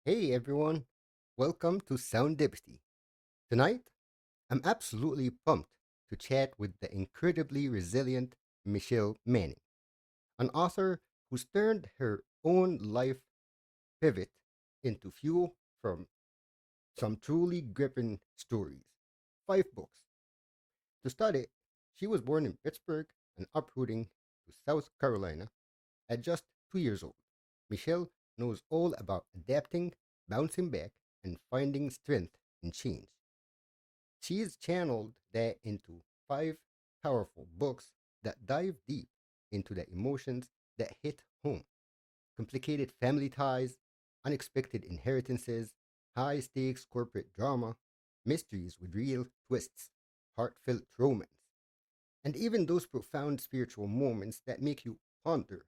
Hey everyone, welcome to Soundipity. Tonight, I'm absolutely pumped to chat with the incredibly resilient Michelle Manning, an author who's turned her own life pivot into fuel from some truly gripping stories. 5 books. To start it, she was born in Pittsburgh and uprooting to South Carolina at just 2 years old. Michelle knows all about adapting, bouncing back, and finding strength in change. She's channeled that into 5 powerful books that dive deep into the emotions that hit home: complicated family ties, unexpected inheritances, high stakes corporate drama, mysteries with real twists, heartfelt romance, and even those profound spiritual moments that make you ponder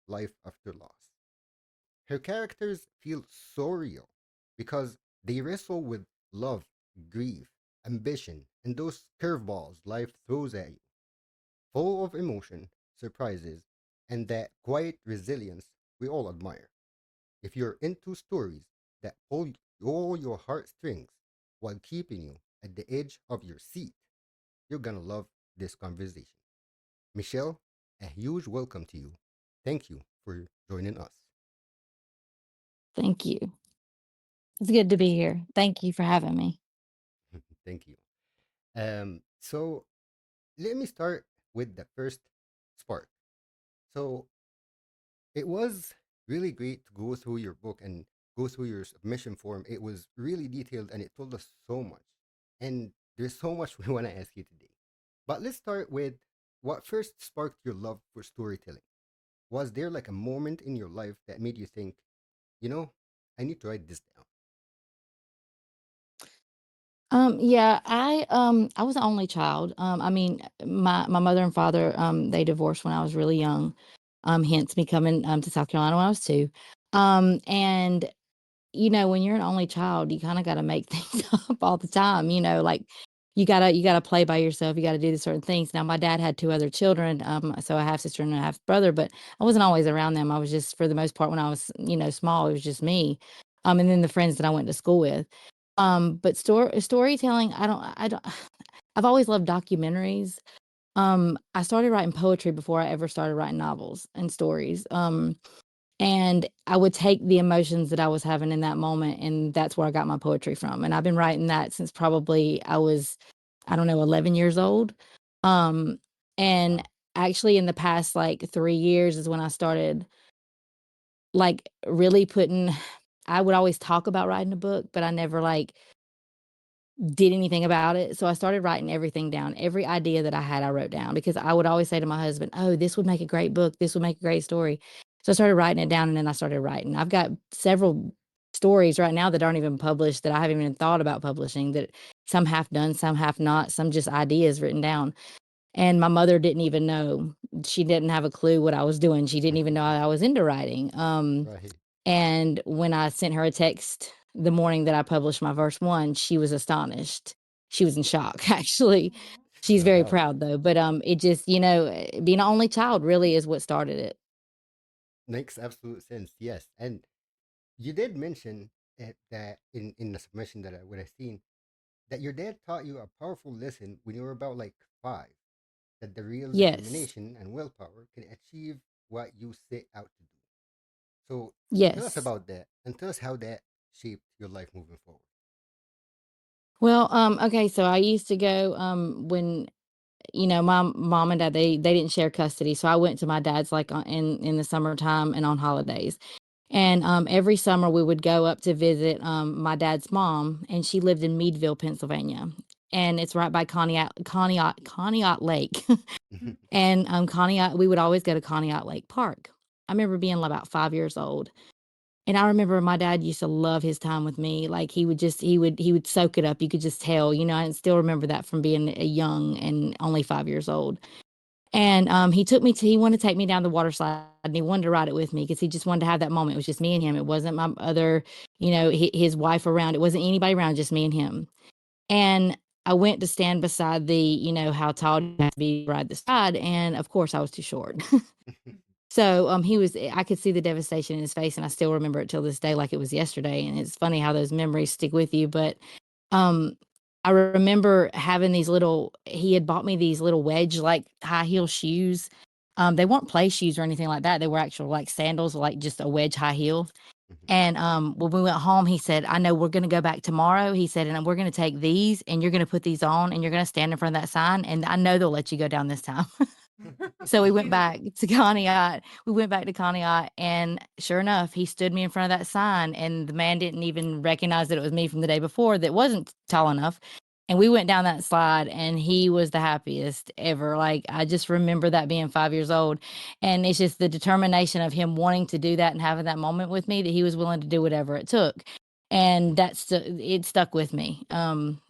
life after loss. Her characters feel so real because they wrestle with love, grief, ambition, and those curveballs life throws at you, full of emotion, surprises, and that quiet resilience we all admire. If you're into stories that pull all your heartstrings while keeping you at the edge of your seat, you're gonna love this conversation. Michelle, a huge welcome to you. Thank you for joining us. Thank you. It's good to be here. Thank you for having me. Thank you. So let me start with the first spark. So it was really great to go through your book and go through your submission form. It was really detailed and it told us so much. And there's so much we want to ask you today. But let's start with what first sparked your love for storytelling. Was there like a moment in your life that made you think, you know, I need to write this down? I was the only child. My mother and father they divorced when I was really young. Hence me coming to South Carolina when I was 2. And when you're an only child, you kind of got to make things up all the time. Like you gotta play by yourself. You got to do the certain things. Now my dad had 2 other children, so a half sister and a half brother, but I wasn't always around them. I was just for the most part when I was small, it was just me, and then the friends that I went to school with. But storytelling, I don't. I've always loved documentaries. I started writing poetry before I ever started writing novels and stories. And I would take the emotions that I was having in that moment, and that's where I got my poetry from. And I've been writing that since probably I was, I don't know, 11 years old. Um, and Wow. actually, in the past like 3 years is when I started like really putting. I would always talk about writing a book, but I never like did anything about it. So I started writing everything down. Every idea that I had, I wrote down because I would always say to my husband, "Oh, this would make a great book. This would make a great story." So I started writing it down and then I started writing. I've got several stories right now that aren't even published that I haven't even thought about publishing, that some half done, some half not, some just ideas written down. And my mother didn't even know. She didn't have a clue what I was doing. She didn't even know I was into writing. Right. And when I sent her a text the morning that I published my first one, she was astonished. She was in shock, actually. She's No very doubt. proud though, but, it just, being an only child really is what started it. Makes absolute sense. Yes. And you did mention that in the submission that I would have seen that your dad taught you a powerful lesson when you were about like 5, that the real Yes. determination and willpower can achieve what you set out to do. So tell us Yes. about that and tell us how that shaped your life moving forward. Well, okay, so I used to go, when my mom and dad, they didn't share custody, so I went to my dad's, like, in the summertime and on holidays. And, every summer, we would go up to visit, my dad's mom, and she lived in Meadville, Pennsylvania, and it's right by Conneaut Lake. And, Conneaut we would always go to Conneaut Lake Park. I remember being about 5 years old, and I remember my dad used to love his time with me, like, he would soak it up, you could just tell, I still remember that from being a young and only 5 years old. And, he wanted to take me down the water slide, and he wanted to ride it with me because he just wanted to have that moment. It was just me and him. It wasn't my other, his wife around. It wasn't anybody around, just me and him. And I went to stand beside the, how tall do you have to be to ride the slide, and of course I was too short. So, he was I could see the devastation in his face, and I still remember it till this day like it was yesterday, and it's funny how those memories stick with you, but, um, I remember having these little he had bought me these little wedge, like, high heel shoes. They weren't play shoes or anything like that, they were actual, like, sandals, like, just a wedge high heel, Mhm. and, when we went home, he said, "I know we're gonna go back tomorrow," he said, "and we're gonna take these, and you're gonna put these on, and you're gonna stand in front of that sign, and I know they'll let you go down this time." So we went Cute. back to Conneaut. We went back to Conneaut, and sure enough, he stood me in front of that sign, and the man didn't even recognize that it was me from the day before that wasn't tall enough. And we went down that slide, and he was the happiest ever. Like, I just remember that being 5 years old, and it's just the determination of him wanting to do that and having that moment with me that he was willing to do whatever it took. And that's it stuck with me,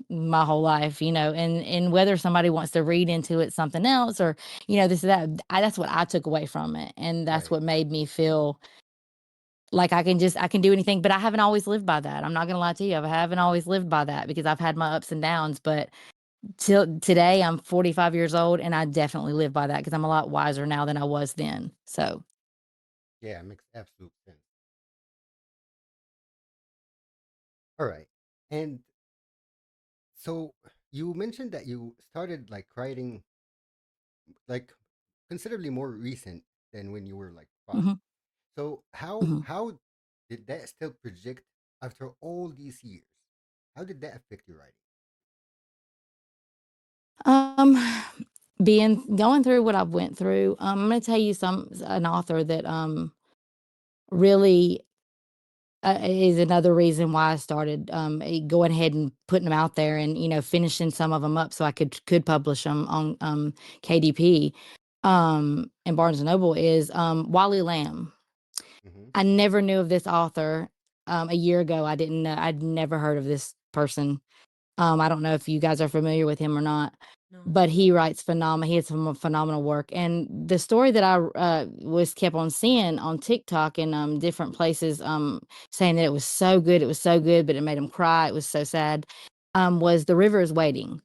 my whole life, and whether somebody wants to read into it something else or this or that. That's what I took away from it, and that's Right. what made me feel like I can do anything, but I haven't always lived by that. I'm not gonna lie to you. I haven't always lived by that because I've had my ups and downs, but till today, I'm 45 years old, and I definitely live by that because 'cause I'm a lot wiser now than I was then. So, Yeah, makes absolute sense. All right. And so you mentioned that you started like writing like considerably more recent than when you were like 5. mhm, So mhm. how did that still project after all these years? How did that affect your writing? Um, being going through what I've went through, I'm gonna tell you an author that, really is another reason why I started going ahead and putting them out there and finishing some of them up so I could publish them on KDP and Barnes and Noble is Wally Lamb. Mm-hmm. I never knew of this author a year ago. I didn't know. I'd never heard of this person. I don't know if you guys are familiar with him or not, No. but he writes phenomenal. He has some phenomenal work. And the story that I was kept on seeing on TikTok and different places, saying that it was so good, but it made him cry. It was so sad. Was The River is Waiting,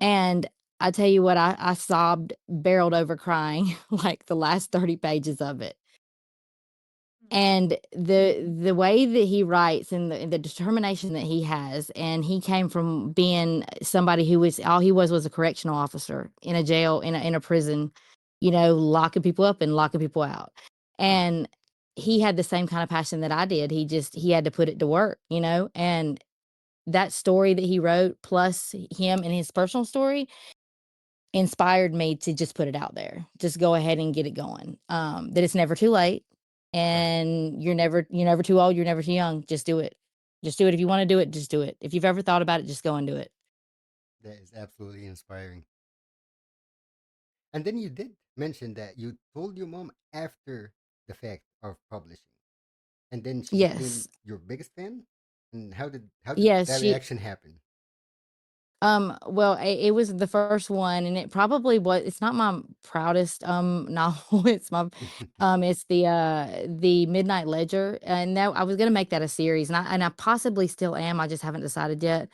and I tell you what, I sobbed, barreled over crying like the last 30 pages of it. And the way that he writes and the determination that he has, and he came from being somebody who was all he was a correctional officer in a jail, in a prison, locking people up and locking people out. Right. And he had the same kind of passion that I did. He had to put it to work, and that story that he wrote, plus him and his personal story, inspired me to just put it out there. Just go ahead and get it going. That it's never too late, Right. and you're never too old, you're never too young. Just do it. Just do it. If you wanna do it, just do it. If you've ever thought about it, just go and do it. That is absolutely inspiring. And then you did mention that you told your mom after the fact of publishing, and then she became Yes. your biggest fan. And how did Yes, that she reaction happen? well, it was the first one, and it probably was it's not my proudest, novel. It's the Midnight Ledger, and that I was gonna make that a series, and I possibly still am, I just haven't decided yet.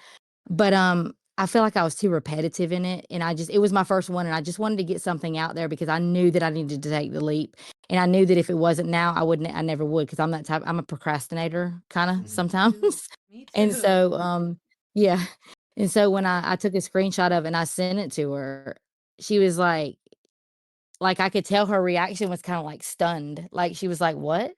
But, I feel like I was too repetitive in it, and it was my first one, and I just wanted to get something out there because I knew that I needed to take the leap, and I knew that if it wasn't now, I never would because I'm a procrastinator kinda Hmm. Me too. sometimes. Me And too. so, yeah, and so when I took a screenshot of it and I sent it to her, she was like, I could tell her reaction was kinda, like, stunned, like, she was like, "What?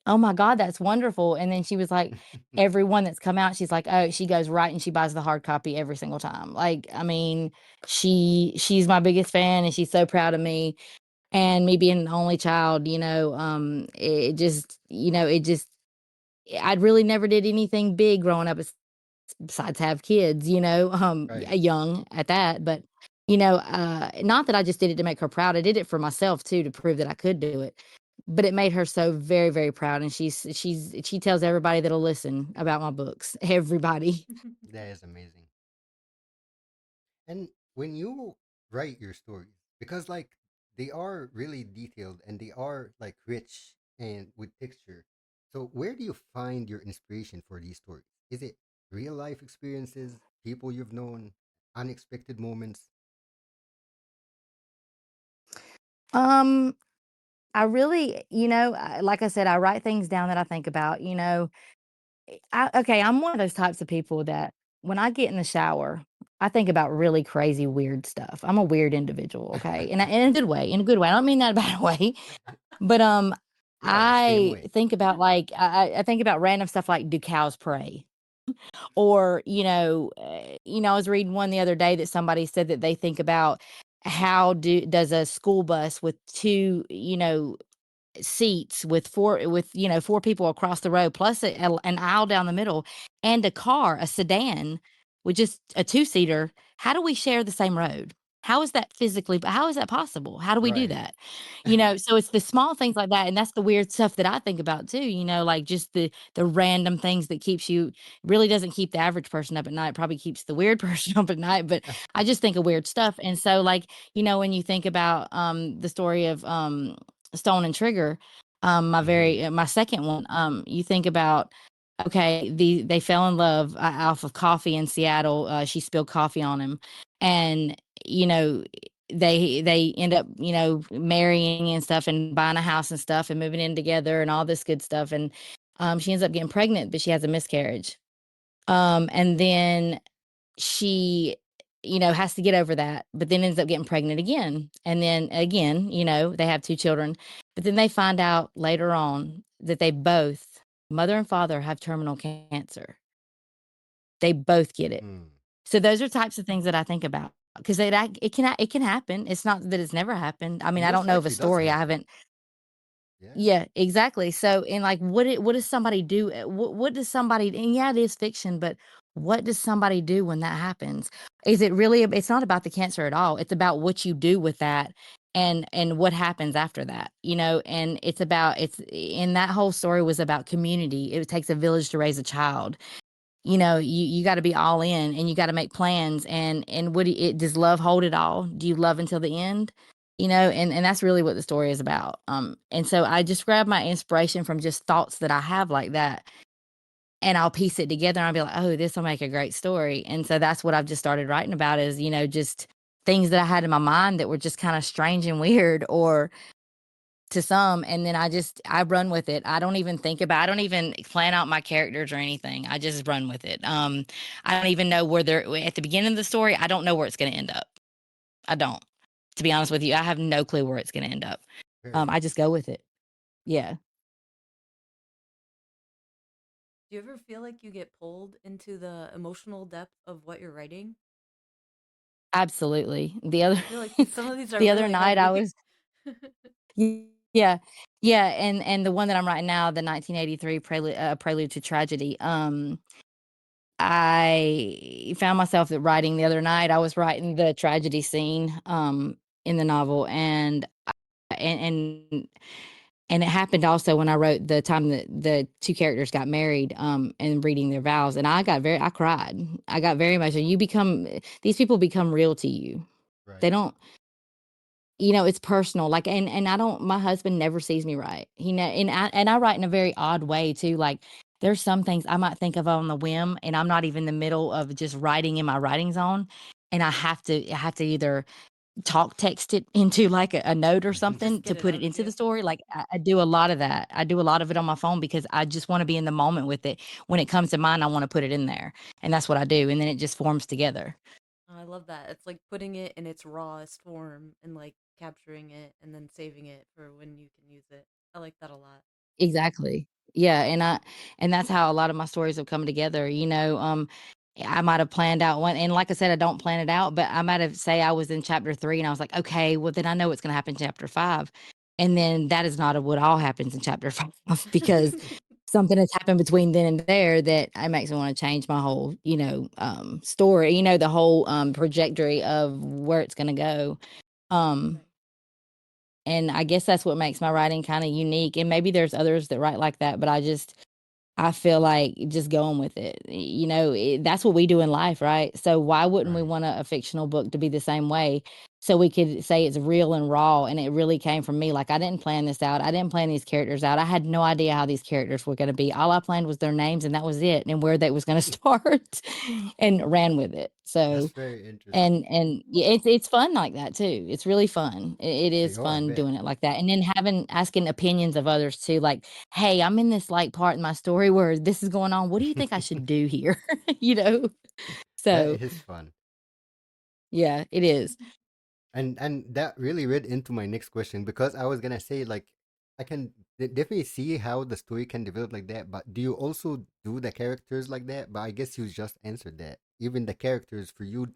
Oh my god, that's wonderful," and then she was like, everyone that's come out, she's like, "Oh," she goes right and she buys the hard copy every single time. Like, I mean, she's my biggest fan and she's so proud of me, and me being an only child, it just I really never did anything big growing up besides have kids, Right. young at that, but, not that I just did it to make her proud, I did it for myself too to prove that I could do it, but it made her so very, very proud, and she tells everybody that'll listen about my books, everybody. That is amazing. And when you write your stories, because like they are really detailed and they are like rich and with texture. So where do you find your inspiration for these stories? Is it real life experiences, people you've known, unexpected moments? Um, I really, like I said, I write things down that I think about, I'm one of those types of people that when I get in the shower, I think about really crazy, weird stuff. I'm a weird individual, okay? And in a good way, in a good way. I don't mean that in a bad way, but Yeah, the same I way. think about like I think about random stuff like do cows pray? Or, I was reading one the other day that somebody said that they think about how does a school bus with two, seats with four people across the road plus an aisle down the middle and a car, a sedan with just a two-seater. How do we share the same road? How is that physically, how is that possible? How do we do Right. that? So it's the small things like that, and that's the weird stuff that I think about too, like just the random things that keeps you really doesn't keep the average person up at night, probably keeps the weird person up at night, but I just think of weird stuff. And so like, when you think about the story of Stone and Trigger, Hmm. my second one, you think about, okay, they fell in love off of coffee in Seattle. She spilled coffee on him, and you know they end up marrying and stuff and buying a house and stuff and moving in together and all this good stuff. And she ends up getting pregnant, but she has a miscarriage. And then she, has to get over that, but then ends up getting pregnant again. And then again, they have two children, but then they find out later on that they both, mother and father, have terminal cancer. They both get it. Mm. So those are types of things that I think about because it can happen. It's not that it's never happened. I It mean, I don't most know of a likely does story. I happen. haven't. Yeah. Yeah, exactly. So, and like, what does somebody do? What does somebody? And yeah, it is fiction, but what does somebody do when that happens? Is it really? It's not about the cancer at all. It's about what you do with that, and what happens after that. And it's and that whole story was about community. It takes a village to raise a child. You got to be all in, and you got to make plans. And does love hold it all? Do you love until the end? And that's really what the story is about. And so I just grab my inspiration from just thoughts that I have like that, and I'll piece it together and I'll be like, oh, this will make a great story. And so that's what I've just started writing about is, just things that I had in my mind that were just kind of strange and weird or to some, and then I run with it. I don't even plan out my characters or anything. I just run with it. I don't even know where they're at the beginning of the story. I don't know where it's going to end up. I don't. To be honest with you, I have no clue where it's going to end up. Very I nice. just go with it. Yeah, Do you ever feel like you get pulled into the emotional depth of what you're writing? absolutely. I feel like some of these are The other really night I heavy. was yeah. Yeah, and the one that I'm writing now, the 1983 Prelude to Tragedy. I found myself that writing the other night. I was writing the tragedy scene in the novel, and and it happened also when I wrote the time that the two characters got married and reading their vows, and I cried. I got very much, and these people become real to you. They Right. don't, it's personal. Like, and I don't. My husband never sees me write. And I write in a very odd way too. Like, there's some things I might think of on the whim, and I'm not even in the middle of just writing in my writing zone, and I have to either text it into like a note or Just something to get it put it out of into the you. story. Like I do a lot of that. I do a lot of it on my phone because I just want to be in the moment with it. When it comes to mind, I want to put it in there, and that's what I do, and then it just forms together. Oh, I love that. It's like putting it in its rawest form and like capturing it and then saving it for when you can use it. I like that a lot. Exactly. Yeah, and that's how a lot of my stories have come together, I might have planned out one, and like I said, I don't plan it out, but I might have say I was in chapter 3 and I was like, "Okay, well then I know what's gonna happen in chapter 5." And then that is not what all happens in chapter 5 because something has happened between then and there that it makes me wanna change my whole, story, the whole, trajectory of where it's gonna go. Um Right. and I guess that's what makes my writing kinda unique, and maybe there's others that write like that, but I feel like just going with it, that's what we do in life, right? So why wouldn't we Right. want a fictional book to be the same way? so we could say it's real and raw, and it really came from me. Like, I didn't plan this out. I didn't plan these characters out. I had no idea how these characters were gonna be. All I planned was their names, and that was it, and where they was gonna start, and ran with it. That's So very interesting. and yeah, it's fun like that too. It's really fun. It is Oh, I fun bet. doing it like that, and then asking opinions of others too, like, "Hey, I'm in this, like, part in my story where this is going on. What do you think I should do here?" You know? That So, is fun. yeah, it is. And that really read into my next question because I was gonna say like I can definitely see how the story can develop like that, but do you also do the characters like that? But I guess you just answered that. Even the characters for you,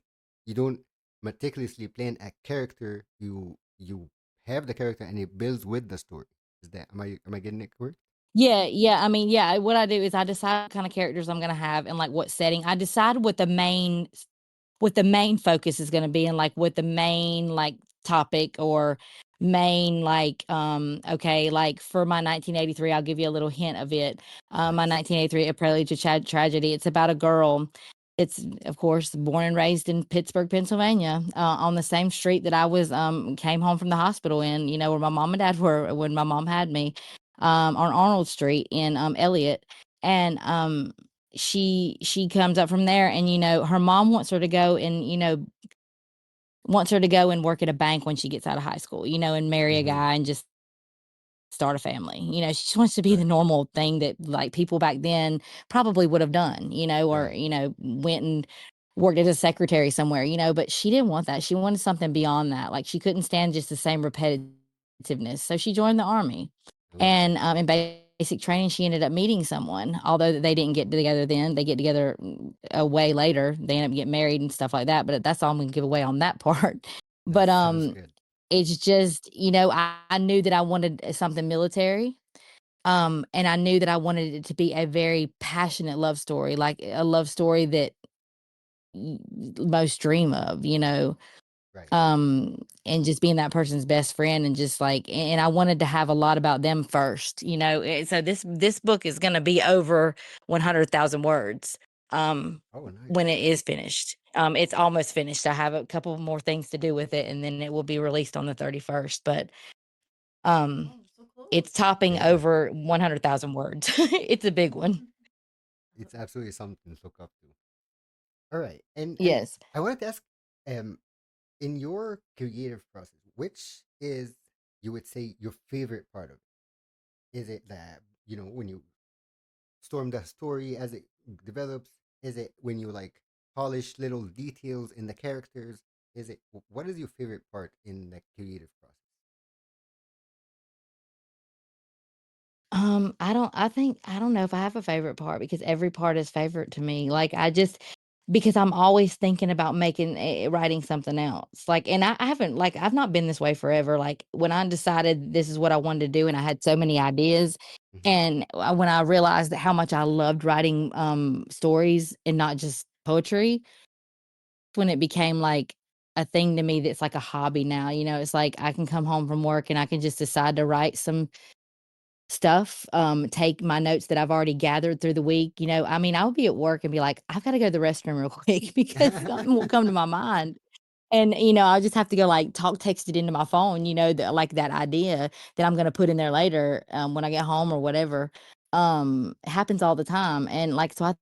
you don't meticulously plan a character. You have the character and it builds with the story. Is that am I getting it correct? Yeah, yeah, I mean, yeah, what I do is I decide what kinda characters I'm gonna have and, like, what setting. I decide what the main focus is gonna be and, like, what the main, like, topic or main, like, okay, like, for my 1983, I'll give you a little hint of it. My Nice. 1983, A Prelude to Tragedy, it's about a girl. It's, of course, born and raised in Pittsburgh, Pennsylvania, on the same street that I was, came home from the hospital in, where my mom and dad were when my mom had me, on Arnold Street in, Elliott. And, she comes up from there and, her mom wants her to go and work at a bank when she gets out of high school, and marry a Mm-hmm. guy and just start a family. She just wants to be the Right. normal thing that, like, people back then probably would have done, or, Right. went and worked as a secretary somewhere, but she didn't want that. She wanted something beyond that. Like, she couldn't stand just the same repetitiveness. So she joined the army. Okay. And in basic training, she ended up meeting someone, although they didn't get together then. They get together a way later. They end up getting married and stuff like that. But that's all I'm gonna give away on that part. That But sounds good. it's just, I knew that I wanted something military. And I knew that I wanted it to be a very passionate love story, like a love story that most dream of, Right. and just being that person's best friend and just like, and I wanted to have a lot about them first, so this book is going to be over 100,000 words Oh, nice. when it is finished. It's almost finished. I have a couple more things to do with it, and then it will be released on the 31st. But um, Oh, so close. it's topping Yeah. over 100,000 words. It's a big one. It's absolutely something to look up to. All right. And Yes. I wanted to ask, um, in your creative process, which is you would say your favorite part of it? Is it that when you storm the story as it develops? Is it when you like polish little details in the characters? Is it what is your favorite part in the creative process? I don't know if I have a favorite part because every part is favorite to me. Like, because I'm always thinking about writing something else. Like, and I haven't, like, I've not been this way forever. Like, when I decided this is what I wanted to do and I had so many ideas, Hmm. and when I realized that how much I loved writing stories and not just poetry, when it became like a thing to me that's like a hobby now. It's like I can come home from work and I can just decide to write some stuff, take my notes that I've already gathered through the week. I mean, I would be at work and be like, I've got to go to the restroom real quick because something will come to my mind. And, I'll just have to go like text it into my phone, like that idea that I'm going to put in there later, when I get home or whatever. It happens all the time. And like, so I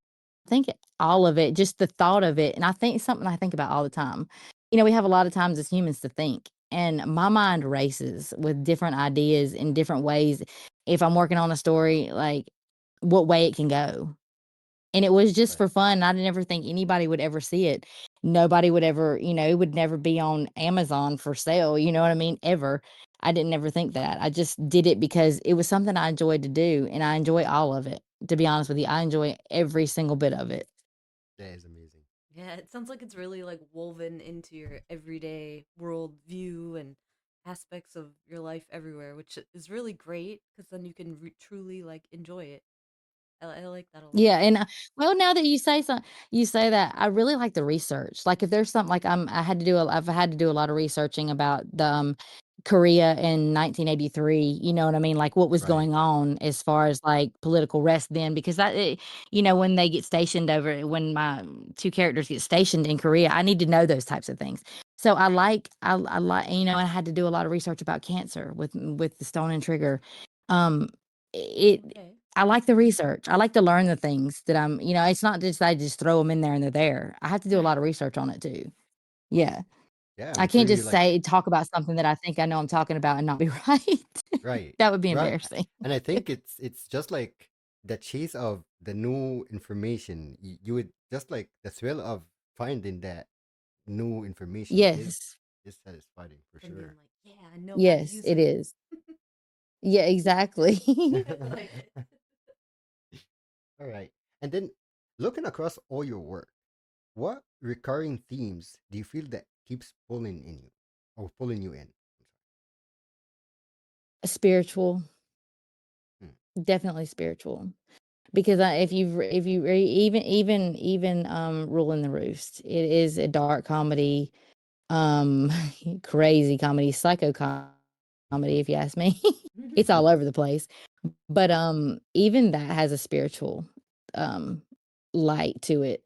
think all of it, just the thought of it. And I think something I think about all the time. We have a lot of times as humans to think, and my mind races with different ideas in different ways. If I'm working on a story, like what way it can go, and it was just Right. for fun. I never think anybody would ever see it. Nobody would ever, it would never be on Amazon for sale, you know what I mean? Ever. I didn't ever think that. I just did it because it was something I enjoyed to do, and I enjoy all of it. To be honest with you, I enjoy every single bit of it. That is amazing. Yeah, it sounds like it's really like woven into your everyday world view and aspects of your life everywhere, which is really great because then you can truly like enjoy it. I like that a lot. Yeah, and, well, now that you say that, I really like the research. Like, if there's something like I've had to do a lot of researching about the, Korea in 1983, you know what I mean? Like, what was Right. going on as far as, like, political rest then, because when they get stationed when my 2 characters get stationed in Korea, I need to know those types of things. So I like, I had to do a lot of research about cancer with the stone and trigger. Um, it Okay. I like the research. I like to learn the things that it's not just I just throw them in there and they're there. I have to do a lot of research on it too. Yeah. Yeah, I I'm sure can't you just like talk about something that I think I know I'm talking about and not be right. right, That would be right. embarrassing. And I think it's just like the chase of the new information. You would just like the thrill of finding that new information Yes. is satisfying for Them being sure. like, yeah, I know how to Yes, use it it. is. Yeah, exactly. I like it. All right. And then looking across all your work, what recurring themes do you feel that keeps pulling in you or pulling you in? Spiritual, Hmm, definitely spiritual. Because if you even Ruling the Roost, it is a dark comedy, um, crazy comedy, psycho comedy, if you ask me. It's all over the place. But, even that has a spiritual, um, light to it.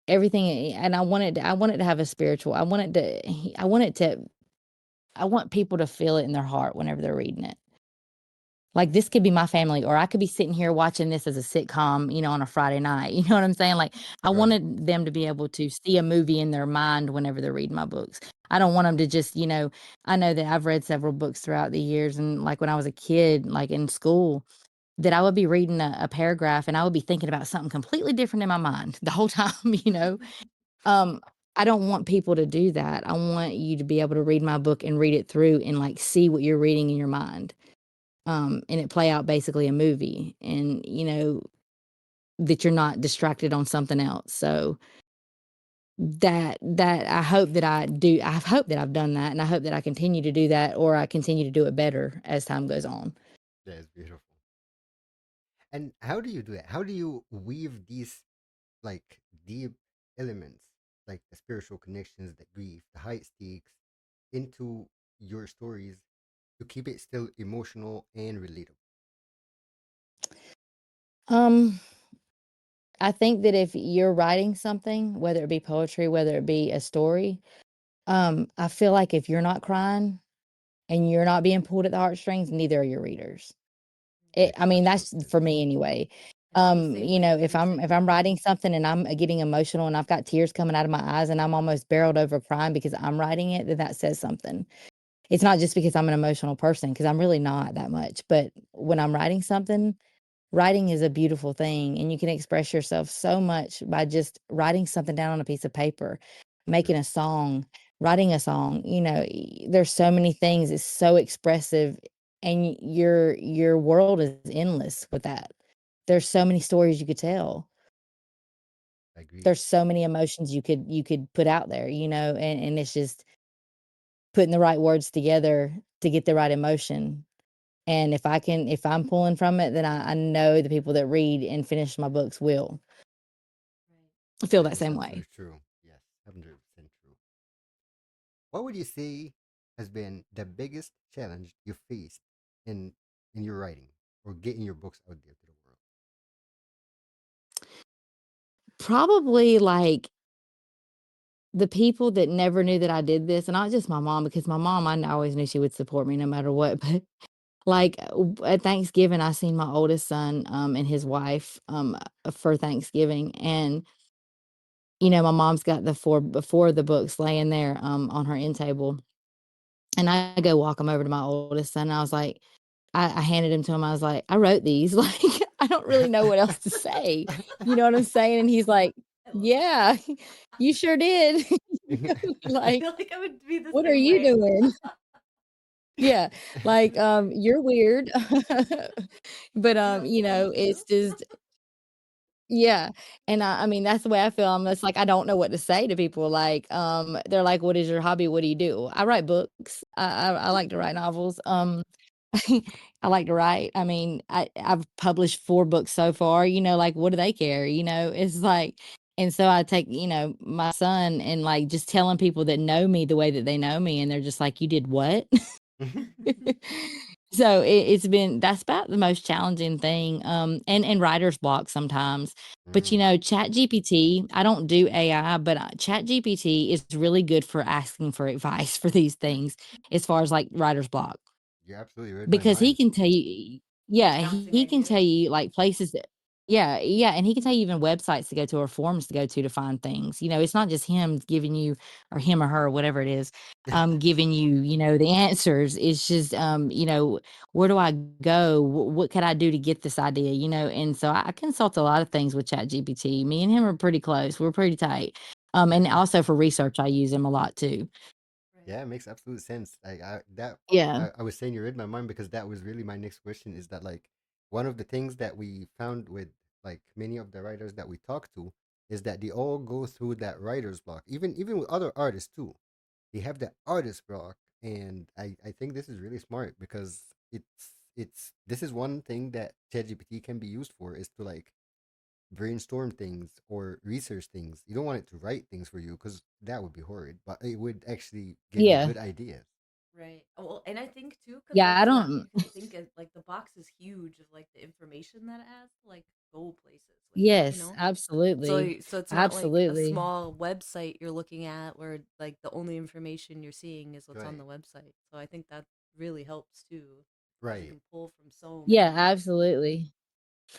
Everything and I want it to have a spiritual I want people to feel it in their heart whenever they're reading it. Like, this could be my family, or I could be sitting here watching this as a sitcom, on a Friday night, you know what I'm saying? Like, I right. wanted them to be able to see a movie in their mind whenever they're reading my books. I don't want them to just, I know that I've read several books throughout the years, and, like, when I was a kid, like, in school, that I would be reading a paragraph, and I would be thinking about something completely different in my mind the whole time, you know? Um, I don't want people to do that. I want you to be able to read my book and read it through and, like, see what you're reading in your mind, and it play out basically a movie, and that you're not distracted on something else. So that I hope that I've done that, and I hope that I continue to do that, or I continue to do it better as time goes on. That is beautiful. And how do you do that? How do you weave these like deep elements, like the spiritual connections, the grief, the high stakes, into your stories to keep it still emotional and relatable? um I think that if you're writing something, whether it be poetry, whether it be a story, I feel like if you're not crying and you're not being pulled at the heartstrings, neither are your readers. I mean, That's true. that's That's for true. me anyway. I feel the same way. If I'm writing something and I'm getting emotional and I've got tears coming out of my eyes and I'm almost barreled over crying because I'm writing it, then that says something. It's not just because I'm an emotional person, because I'm really not that much. But when I'm writing something, writing is a beautiful thing, and you can express yourself so much by just writing something down on a piece of paper, making True. a song, writing a song. There's so many things. It's so expressive, and your world is endless with that. There's so many stories you could tell. I agree. There's so many emotions you could put out there, and it's just putting the right words together to get the right emotion. And if I'm pulling from it, then I know the people that read and finish my books will Right. feel That that is same way. absolutely true. Yes, 100% true. What would you say has been the biggest challenge you faced in in your writing or getting your books out there to the world? Probably, like, the people that never knew that I did this, and not just my mom, because my mom, always knew she would support me no matter what, but, like, at Thanksgiving, I seen my oldest son, and his wife, for Thanksgiving, and, my mom's got the 4 of the books laying there, on her end table, and I go walk him over to my oldest son, and I was like, I handed him to him. I was like, "I wrote these." Like, I don't really know what else to say. You know what I'm saying? And he's like, I love it. "Yeah, you sure did." I Like, feel like I would be the "What are same you way. doing?" Yeah, like, "You're weird." But, You know, thank you. it's just yeah, and I mean, that's the way I feel. It's like I don't know what to say to people. Like, they're like, "What is your hobby? What do you do?" I write books. I like to write novels. I like to write. I mean, I've published 4 books so far. Like, what do they care? It's like, and so I take my son and like just telling people that know me the way that they know me, and they're just like, "You did what?" So it's been that's about the most challenging thing, and writer's block sometimes. But, Mm, Chat GPT, I don't do AI, but, Chat GPT is really good for asking for advice for these things as far as, like, writer's block. you absolutely read my Because he mind. can tell you yeah, Bouncing he can tell ideas. you, like, places that yeah, and he can tell you even websites to go to or forums to find things, it's not just him giving you or him or her, whatever it is, giving you, the answers. It's just, where do I go? What could I do to get this idea, And so I consult a lot of things with ChatGPT. Me and him are pretty close. We're pretty tight. And also for research, I use him a lot too. Right. Yeah, it makes absolute sense. Yeah. I was saying you read my mind because that was really my next question. Is that like one of the things that we found with like many of the writers that we talk to is that they all go through that writer's block. Even with other artists too, they have that artist block, and I think this is really smart because it's this is one thing that ChatGPT can be used for is to like brainstorm things or research things. You don't want it to write things for you because that would be horrid, but it would actually give you Yeah. good ideas. Right. Well, and I think too, because Yeah, like I the lab, don't if you think it, like the box is huge of like the information that it has, to, like go places with it, Yes, So, absolutely. so it's not like a Absolutely. small website you're looking at where like the only information you're seeing is what's on the Right. website. So I think that really helps too, because you Right. can pull from so Yeah, many. absolutely.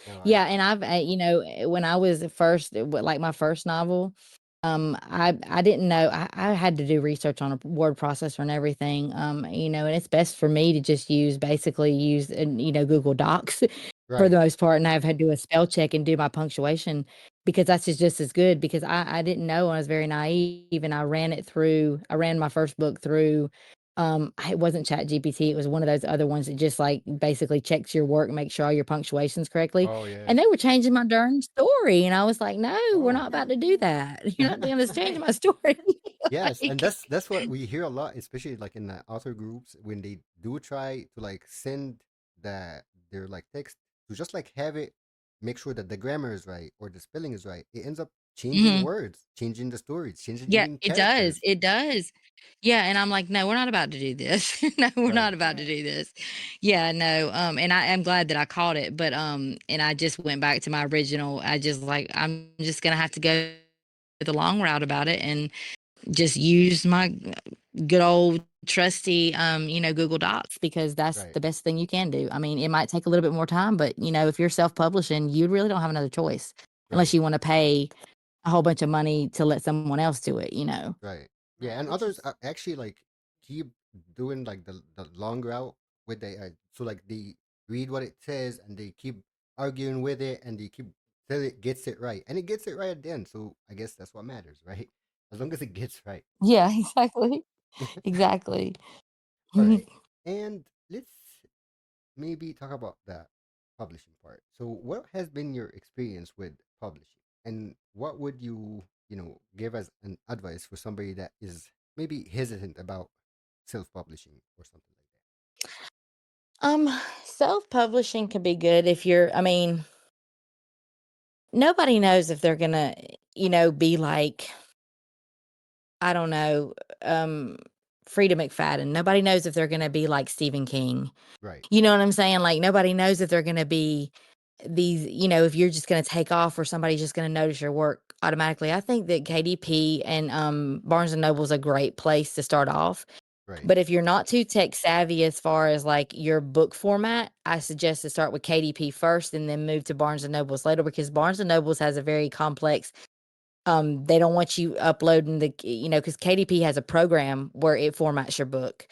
No, Yeah, and I've, when I was first, like my first novel, I didn't know I had to do research on a word processor and everything, and it's best for me to just basically use, Google Docs for the right. most part, and I've had to do a spell check and do my punctuation because that's just as good because I didn't know, I was very naive, and I ran my first book through, it wasn't ChatGPT, it was one of those other ones that just, like, basically checks your work, make sure all your punctuation's correctly, Oh yeah. and they were changing my darn story, and I was like, "No, we're Oh. not about to do that. You're not doing this changing my story." Yes, and Like that's what we hear a lot, especially like in the author groups when they do try to like send the their like text to just like have it make sure that the grammar is right or the spelling is right. It ends up changing Mhm. words, changing the stories, changing Yeah, even it does, characters. it does. Yeah, and I'm like, "No, we're not about to do this. No, we're not Right. about to Right. do this." Yeah, no, and I am glad that I caught it, but, and I just went back to my original. I just like, I'm just gonna have to go the long route about it and just use my good old trusty, Google Docs because that's Right. the best thing you can do. I mean, it might take a little bit more time, but, if you're self-publishing, you really don't have another choice unless Right. you wanna pay a whole bunch of money to let someone else do it. Right. Yeah, Right. and Which others is actually like keep doing like the long route with the so like they read what it says and they keep arguing with it and they keep till it gets it right and it gets it right at the end. So I guess that's what matters, right? As long as it gets right. Yeah, exactly. Exactly. All right, and let's maybe talk about the publishing part. So, what has been your experience with publishing, and what would give as an advice for somebody that is maybe hesitant about self-publishing or something like Um, Self-publishing can be good if I mean, nobody knows if they're gonna, be like, I don't know, um, Frida McFadden. Nobody knows if they're gonna be like Stephen King. that? Right, You know what I'm saying? Like, nobody knows if they're gonna be if you're just gonna take off or somebody's just gonna notice your work automatically. I think that KDP and, Barnes& and Noble is a great place to start off. right, But if you're not too tech savvy as far as, like, your book format, I suggest to start with KDP first and then move to Barnes& and Nobles later because Barnes& and Nobles has a very complex, they don't want you uploading because KDP has a program where it formats your book.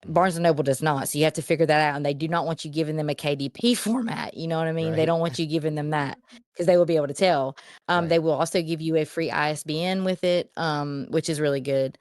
hmm Barnes& and Noble does not, so you have to figure that out, and they do not want you giving them a KDP format, you know what I mean? They right, don't want you giving them that because they will be able to tell. They right, will also give you a free ISBN with it, which is really good.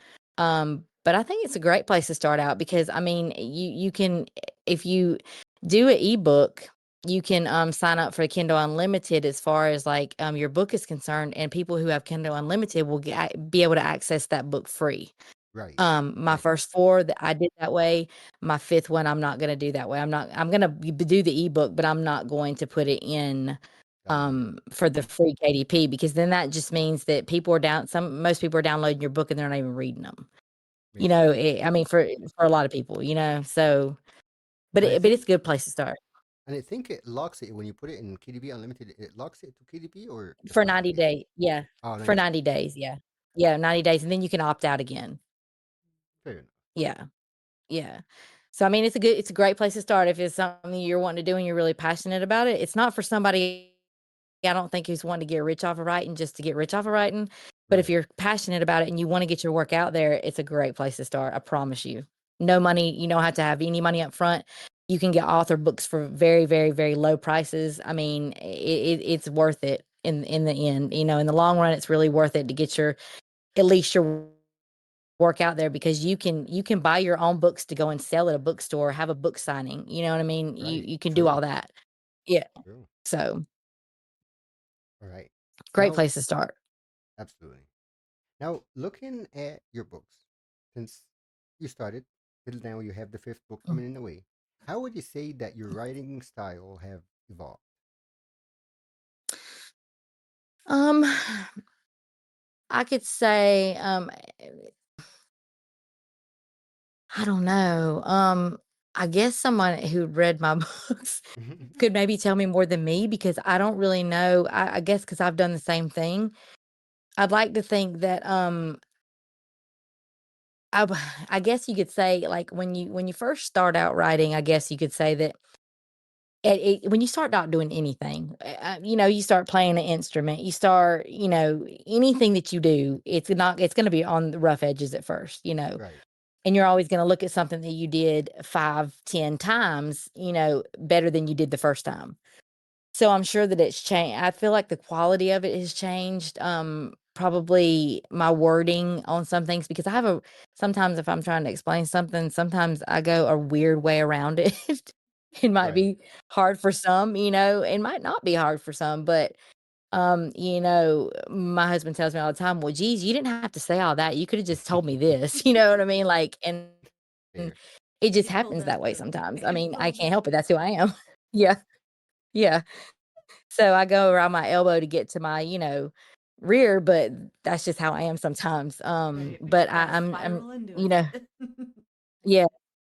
But I think it's a great place to start out because, I mean, you can if you do an ebook, you can, sign up for Kindle Unlimited as far as, like, your book is concerned, and people who have Kindle Unlimited will be able to access that book free. right, My right. first 4 that I did that way, my 5th one, I'm not gonna do that way. I'm gonna do the ebook, but I'm not going to put it in, Unlimited for the free KDP because then that just means that most people are downloading your book and they're not even reading them. makes sense. I mean, for a lot of people, so But And I but think it's a good place to start it locks it when you put it in KDP Unlimited. It locks it to KDP or just for one 90 day. days. Yeah, Oh, for 90 days. 90 days. Yeah, yeah, 90 days, and then you can opt out again. Fair enough. Yeah, yeah. So I mean, it's a great place to start if it's something you're wanting to do and you're really passionate about it. It's not for somebody I don't think who's wanting to get rich off of writing just to get rich off of writing. But if Right. you're passionate about it and you want to get your work out there, it's a great place to start. I promise you. No money, you don't have to have any money up front. You can get author books for very, very, very low prices. I mean, it's worth it in the end. In the long run, it's really worth it to get your at least your work out there because you can buy your own books to go and sell at a bookstore, have a book signing. You know what I mean? You Right. you can do True. all that. Yeah. True. So All right. great Now, place to start. absolutely. Now, looking at your books, since you started till now, you have the fifth book coming in the way. How would you say that your writing style have evolved? Um, I could say, I don't know. I guess someone who read my books could maybe tell me more than me because I don't really know. I guess because I've done the same thing. I'd like to think that I guess you could say like when you first start out writing, I guess you could say that when you start not doing anything, you start playing an instrument, you start, anything that you do, it's going to be on the rough edges at first. Right. And you're always gonna look at something that you did 5, 10 times, better than you did the first time. So I'm sure that it's changed. I feel like the quality of it has changed, probably my wording on some things because sometimes if I'm trying to explain something, sometimes I go a weird way around it. It might Right. be hard for some, it might not be hard for some, but my husband tells me all the time, "Well, geez, you didn't have to say all that. You could have just told me this." You know what I mean? Like, and Fair. it just People happens that way do. sometimes. I mean, I People can't do. help it. That's who I am. Yeah. Yeah. So I go around my elbow to get to my, rear, but that's just how I am sometimes. Right. We But just I, gotta I'm, spiral into you know, it. yeah.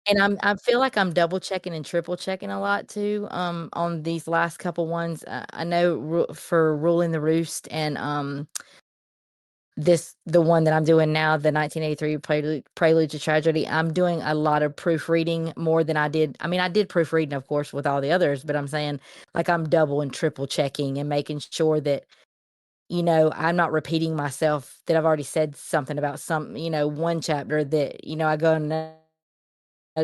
And I feel like I'm double checking and triple checking a lot too. On these last couple ones, I know for Ruling the Roost and the one that I'm doing now, the 1983 Prelude to Tragedy, I'm doing a lot of proofreading more than I did. I mean, I did proofreading, of course, with all the others, but I'm saying like I'm double and triple checking and making sure that, I'm not repeating myself, that I've already said something about one chapter that, I go in another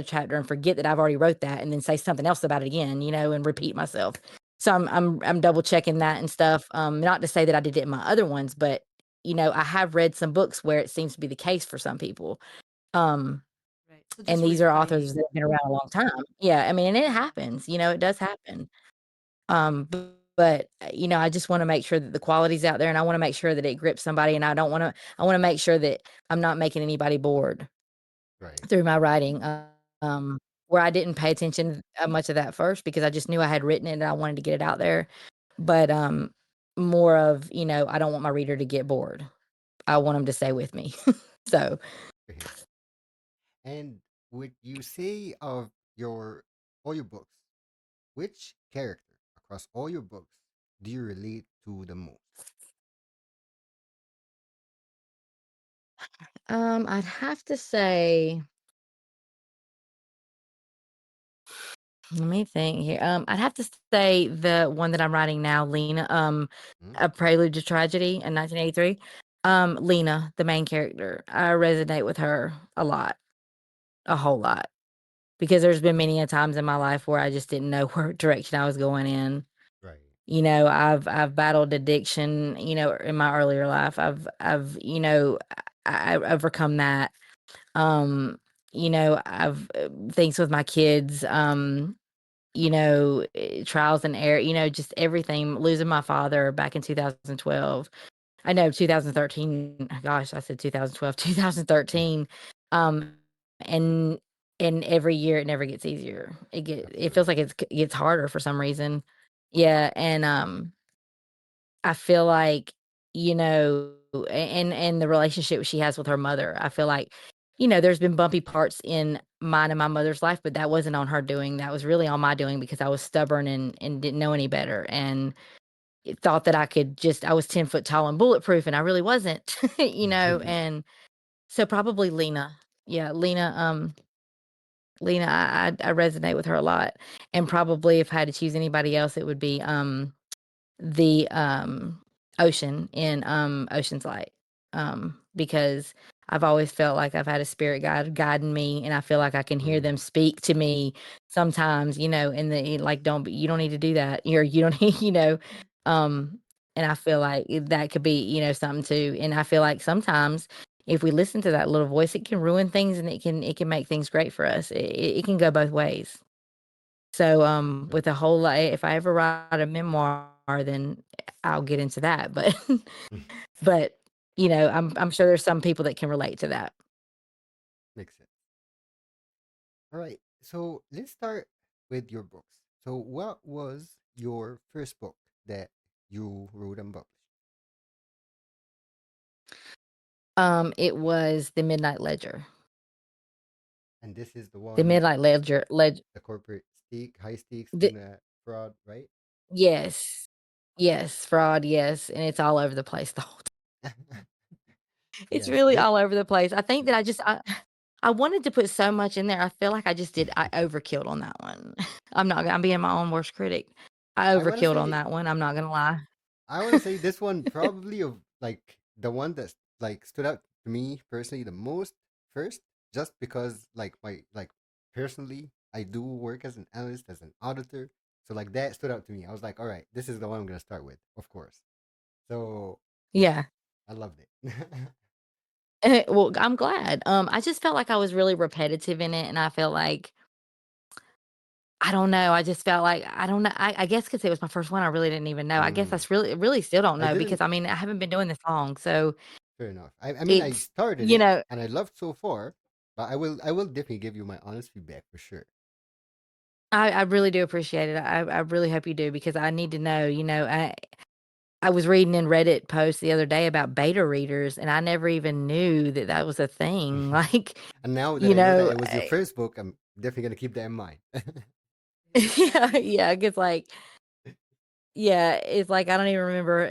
chapter and forget that I've already wrote that and then say something else about it again, and repeat myself. So I'm double checking that and stuff. Not to say that I did it in my other ones, but I have read some books where it seems to be the case for some people. Um, Right. So and just these are authors refining. that have been around a long time. Yeah, I mean, and it Mhm. happens, it does happen. But I just want to make sure that the quality's out there and I want to make sure that it grips somebody and I want to make sure that I'm not making anybody bored Right. through my writing. Um, where I didn't pay attention much of that first because I just knew I had written it and I wanted to get it out there. But more of, I don't want my reader to get bored. I want them to stay with me. So, Fair. And would you say of your all your books, which character across all your books do you relate to the most? I'd have to say, let me think here. I'd have to say the one that I'm writing now, Lena, Hmm? A Prelude to Tragedy in 1983. Lena, the main character, I resonate with her a lot, a whole lot, because there's been many a times in my life where I just didn't know what direction I was going in. Right. I've battled addiction, in my earlier life. I've I've overcome that. I've things with my kids. Trials and error, just everything. Losing my father back in 2012. I know 2013. Gosh, I said 2012, 2013. Um, and and every year it never gets easier. It feels Absolutely. like it gets harder for some reason. Yeah, and I feel like and the relationship she has with her mother. I feel like there's been bumpy parts in mine and my mother's life, but that wasn't on her doing. That was really on my doing because I was stubborn and didn't know any better and thought that I was 10 foot tall and bulletproof, and I really wasn't, and so probably Lena. Yeah, Lena, I resonate with her a lot, and probably if I had to choose anybody else, it would be, the, Ocean in, Ocean's Light, because I've always felt like I've had a spirit guide guiding me, and I feel like I can hear them Mm, speak to me sometimes, like, you don't need to do that, you don't need," and I feel like that could be, something too, and I feel like sometimes if we listen to that little voice, it can ruin things and it can make things great for us. It can go both ways. So, mm, with a whole lot if I ever write a memoir, then I'll get into that, but mm. but, I'm sure there's some people that can relate to that. Makes sense. All right. So let's start with your books. So, what was your first book that you wrote and published? It was The Midnight Ledger. And this is the The one, Midnight Ledger led the corporate high stakes the kind of fraud, right? Yes. Yes, fraud, yes, and it's all over the place the whole It's Yes. really all over the place. I think that I wanted to put so much in there. I feel like I overkilled on that one. I'm being my own worst critic. I I want to overkilled on say that one, I'm not gonna lie. I want to say this one probably of like the one that like stood out to me personally the most first, just because like my like personally I do work as an analyst as an auditor, so like that stood out to me. I was like, all right, this is the one I'm gonna start with, of course. So yeah, Yeah. I loved it. Well, I'm glad. I just felt like I was really repetitive in it, and I felt like I don't know, I just felt like I don't know, I guess because it was my first one, I really didn't even know. I guess Mm, that's really still don't I know because, didn't. I mean, I haven't been doing this long, so Fair enough. I mean I it's started you it know and I loved so far, but I will definitely give you my honest feedback for sure. I really do appreciate it. I really hope you do because I need to know, I was reading in Reddit posts the other day about beta readers, and I never even knew that that was a thing, like, And now that you I know that know, it was your first book, I'm definitely gonna keep that in mind. yeah, 'cause, like yeah, it's like, I don't even remember,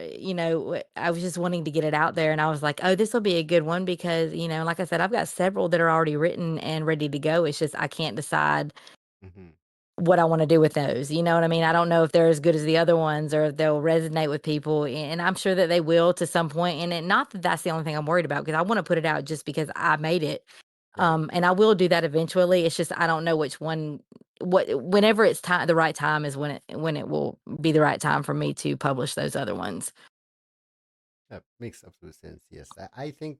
I was just wanting to get it out there, and I was like, "Oh, this will be a good one," because, like I said, I've got several that are already written and ready to go, it's just I can't decide Hmm. what I wanna do with those, you know what I mean? I don't know if they're as good as the other ones or if they'll resonate with people, and I'm sure that they will to some point, and not that that's the only thing I'm worried about, because I wanna put it out just because I made it, Right. and I will do that eventually, it's just I don't know which one whenever it's time the right time is when it will be the right time for me to publish those other ones. That makes absolute sense. Yes, I think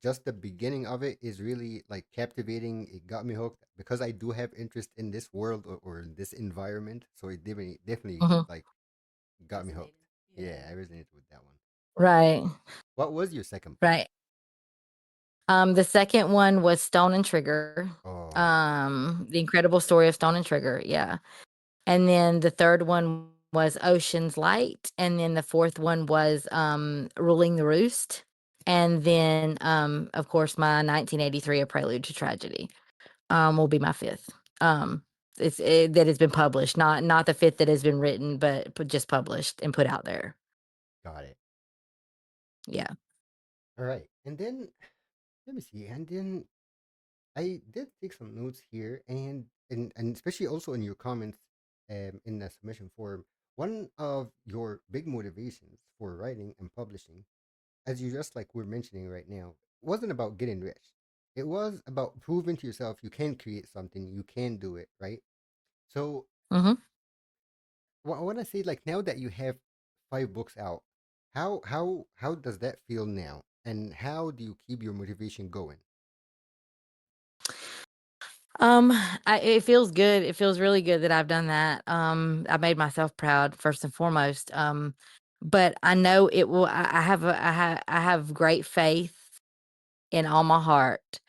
just the beginning of it is really like captivating. It got me hooked because I do have interest in this world or in this environment. So it definitely Mhm. like got me hooked. Resonated. Yeah, Yeah. I resonated with that one. Right, What was your second book? right. The second one was Stone and Trigger, Oh, The Incredible Story of Stone and Trigger, yeah. And then the third one was Ocean's Light, and then the fourth one was, Ruling the Roost, and then, of course, my 1983, A Prelude to Tragedy, will be my fifth. Um, that has been published, not the fifth that has been written, but just published and put out there. got it. Yeah. All right, and then let me see. And then I did take some notes here, and especially also in your comments, in the submission form. One of your big motivations for writing and publishing, as you just like we're mentioning right now, wasn't about getting rich. It was about proving to yourself you can create something, you can do it, right? So Mhm. I want to say, like now that you have 5 books out, how does that feel now, and how do you keep your motivation going? Um, it feels good. It feels really good that I've done that. I made myself proud first and foremost. But I know it will. I have great faith in all my heart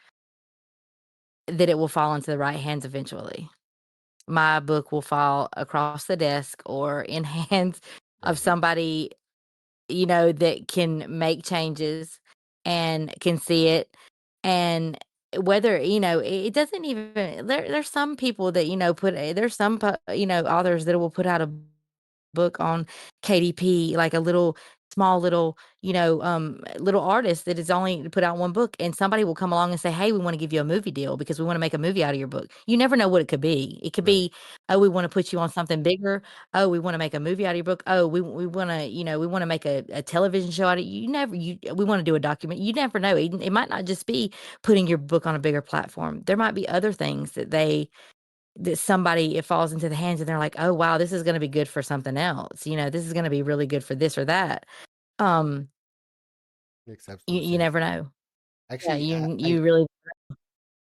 that it will fall into the right hands eventually. My book will fall across the desk or in hands of Right. somebody that can make changes and can see it. And whether, it doesn't even there's some people that, there's some authors that will put out a book on KDP, like a little small little, little artist that is only put out one book, and somebody will come along and say, "Hey, we want to give you a movie deal because we want to make a movie out of your book." You never know what it could be. It could Right. be, "Oh, we want to put you on something bigger. Oh, we want to make a movie out of your book. Oh, we want to, we want to make a television show out of you." We want to do a document. You never know. It might not just be putting your book on a bigger platform. There might be other things that somebody it falls into the hands and they're like, "Oh, wow, this is gonna be good for something else. This is gonna be really good for this or that." Um, Makes you absolute you sense. never know. Yeah, Actually, you really.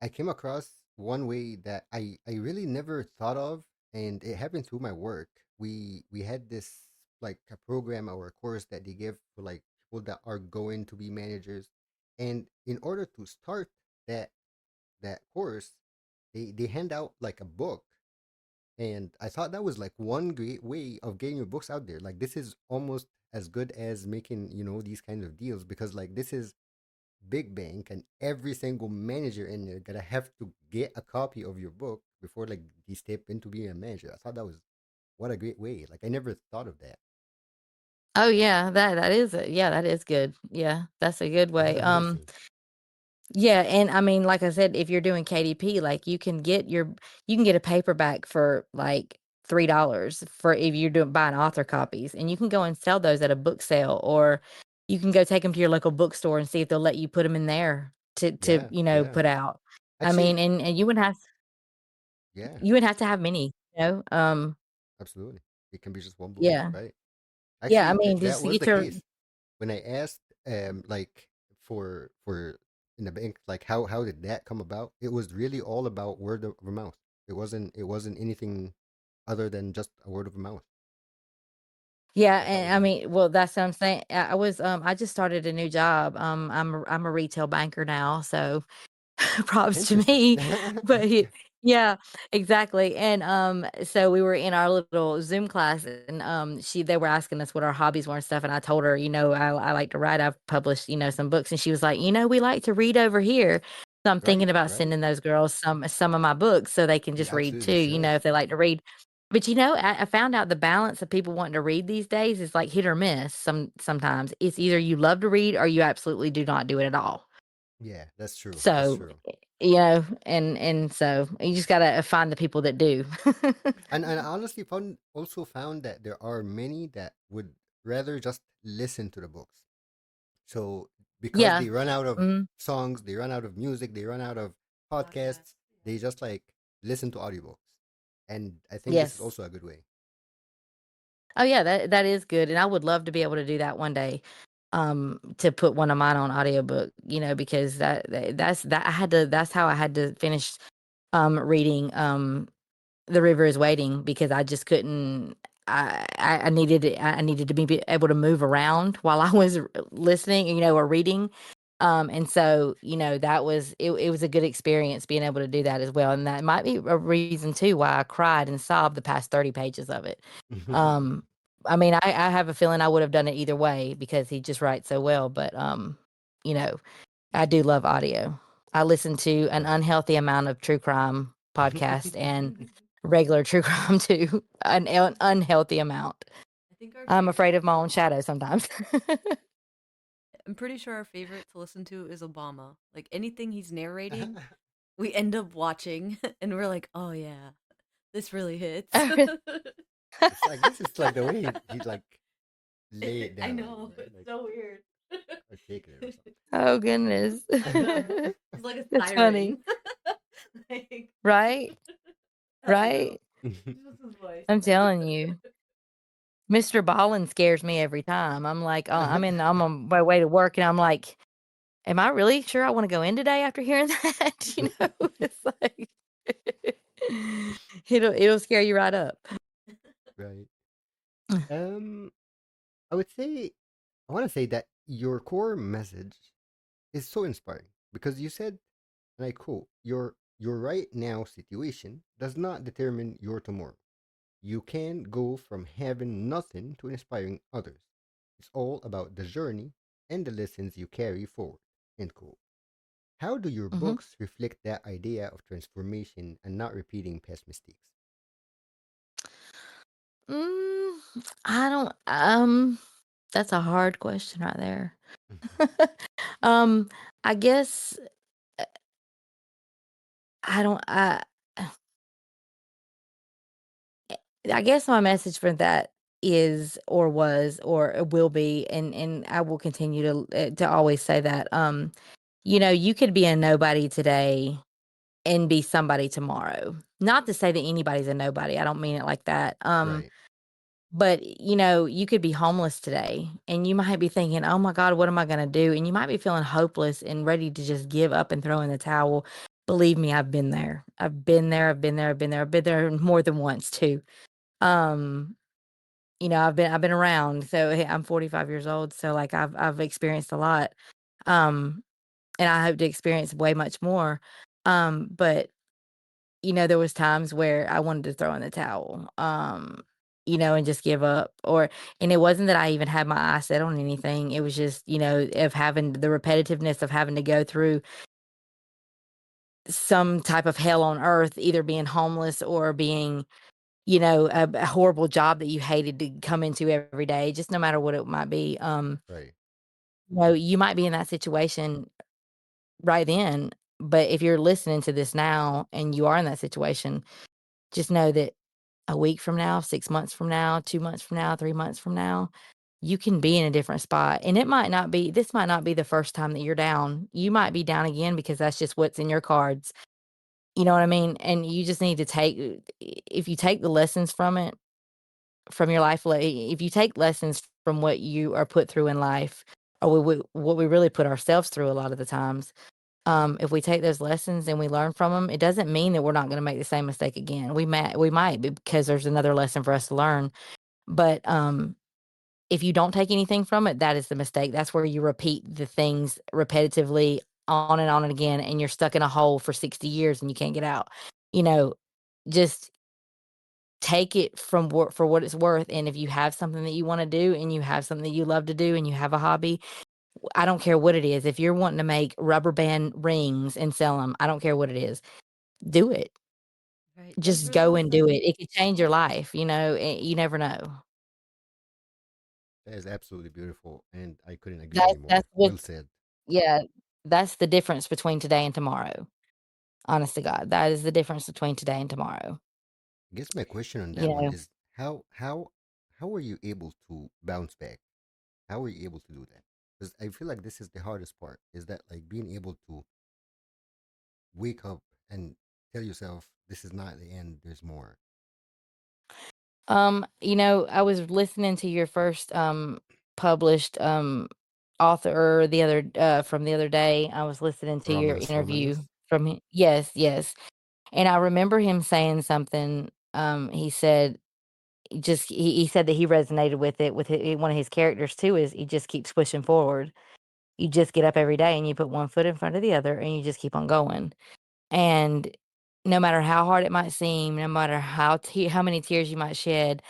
I came across one way that I really never thought of, and it happened through my work. We had this like a program or a course that they give for like people that are going to be managers, and in order to start that that course, they hand out like a book, and I thought that was like one great way of getting your books out there. Like this is almost as good as making these kind of deals, because like this is big bank, and every single manager in there gonna have to get a copy of your book before like they step into being a manager. I thought that was what a great way. Like I never thought of that. Oh, yeah, that is good. Yeah, that's a good That's way. amazing. Yeah, and I mean, like I said, if you're doing KDP, like you can get a paperback for like $3 for if you're doing buying author copies, and you can go and sell those at a book sale, or you can go take them to your local bookstore and see if they'll let you put them in there to Yeah, yeah. put out. I mean, Actually, and yeah, you would have to have many, absolutely. It can be just one book, yeah, right? yeah. I Actually, mean, that just was get the your case when I asked like for in the bank, like how did that come about? It was really all about word of mouth. It wasn't anything other than just a word of mouth. yeah, That and was I it. mean, well, that's what I'm saying. I just started a new job. I'm a retail banker now, so props to Interesting. me, but yeah, exactly, and, so we were in our little Zoom class, and, they were asking us what our hobbies were and stuff, and I told her, I like to write, I've published, some books, and she was like, "We like to read over here." So I'm Right, thinking about right. sending those girls some of my books so they can You just read too, absolutely should. if they like to read. But, I found out the balance of people wanting to read these days is like hit or miss sometimes. It's either you love to read or you absolutely do not do it at all. Yeah, that's true. That's So, true. and so you just gotta find the people that do. And I honestly found that there are many that would rather just listen to the books. So because Yeah. they run out of Mhm. songs, they run out of music, they run out of Podcast. podcasts, Yeah. they just like listen to audiobooks. And I think this is Yes. also a good way. Oh, yeah, that is good, and I would love to be able to do that one day, to put one of mine on audiobook, because that's how I had to finish, reading, The River Is Waiting, because I just couldn't. I needed to be able to move around while I was listening, or reading. And so, that was it was a good experience being able to do that as well. And that might be a reason too why I cried and sobbed the past 30 pages of it. Um, I mean, I have a feeling I would have done it either way because he just writes so well. But you know, I do love audio. I listen to an Right. unhealthy amount of true crime podcast and regular true crime too. An unhealthy amount. I think our I'm favorite afraid of my is own shadow Obama. sometimes. I'm pretty sure our favorite to listen to is Obama. Like anything he's narrating, we end up watching and we're like, "Oh yeah, this really hits." It's like this is like the way he like lay it I down, know, right? it's Like so weird. articulate or Oh, goodness. He's like a That's funny. siren. Like, Right? I don't know. Right? It's just his voice. I'm telling you. Mr. Ballin scares me every time. I'm like, I'm on my way to work, and I'm like, "Am I really sure I wanna go in today after hearing that?" It's like it'll scare you right up. Right. Um, I would say I want to say that your core message is so inspiring because you said, and I quote, your right now situation does not determine your tomorrow. You can go from having nothing to inspiring others. It's all about the journey and the lessons you carry forward. End quote. How do your Hmm. books reflect that idea of transformation and not repeating past mistakes? Mm, I don't. That's a hard question right there. Mhm. um, I guess uh, I don't. I guess my message for that is, or was, or will be, and I will continue to always say that. You could be a nobody today and be somebody tomorrow. Not to say that anybody's a nobody. I don't mean it like that. Right, But you could be homeless today and you might be thinking, "Oh my God, what am I going to do?" And you might be feeling hopeless and ready to just give up and throw in the towel. Believe me, I've been there. I've been there. I've been there. I've been there. I've been there more than once too. Um, I've been around. So hey, I'm 45 years old. So like I've experienced a lot. Um, and I hope to experience way much more. But there was times where I wanted to throw in the towel, and just give up. And it wasn't that I even had my eye set on anything. It was just, of having the repetitiveness of having to go through some type of hell on earth, either being homeless or being, a horrible job that you hated to come into every day, just no matter what it might be. right. You might be in that situation right then, but if you're listening to this now and you are in that situation, just know that a week from now, 6 months from now, 2 months from now, 3 months from now, you can be in a different spot, and this might not be the first time that you're down. You might be down again because that's just what's in your cards, you know what I mean? And you just need to if you take the lessons from it, from your life, if you take lessons from what you are put through in life, or what we really put ourselves through a lot of the times, if we take those lessons and we learn from them, it doesn't mean that we're not gonna make the same mistake again. We might because there's another lesson for us to learn, but, if you don't take anything from it, that is the mistake. That's where you repeat the things repetitively on and again, and you're stuck in a hole for 60 years and you can't get out. You know, just take it for what it's worth, and if you have something that you wanna do and you have something that you love to do and you have a hobby, I don't care what it is. If you're wanting to make rubber band rings and sell them, I don't care what it is. Do it. Right. That's Just really go and do it. funny. It could change your life, you never know. That is absolutely beautiful, and I couldn't agree That's anymore. what Well said. Yeah, that's the difference between today and tomorrow. Honest to God, that is the difference between today and tomorrow. I guess my question on You that one know, is how were you able to bounce back? How were you able to do that? Because I feel like this is the hardest part. Is that like being able to wake up and tell yourself this is not the end. There's more. I was listening to your first published author from the other day. I was listening to your Romulus, interview Romulus. from him. Yes, yes. And I remember him saying something. He said he said that he resonated with it with one of his characters too. Is he just keeps pushing forward. You just get up every day and you put one foot in front of the other and you just keep on going. And no matter how hard it might seem, no matter how many tears you might shed,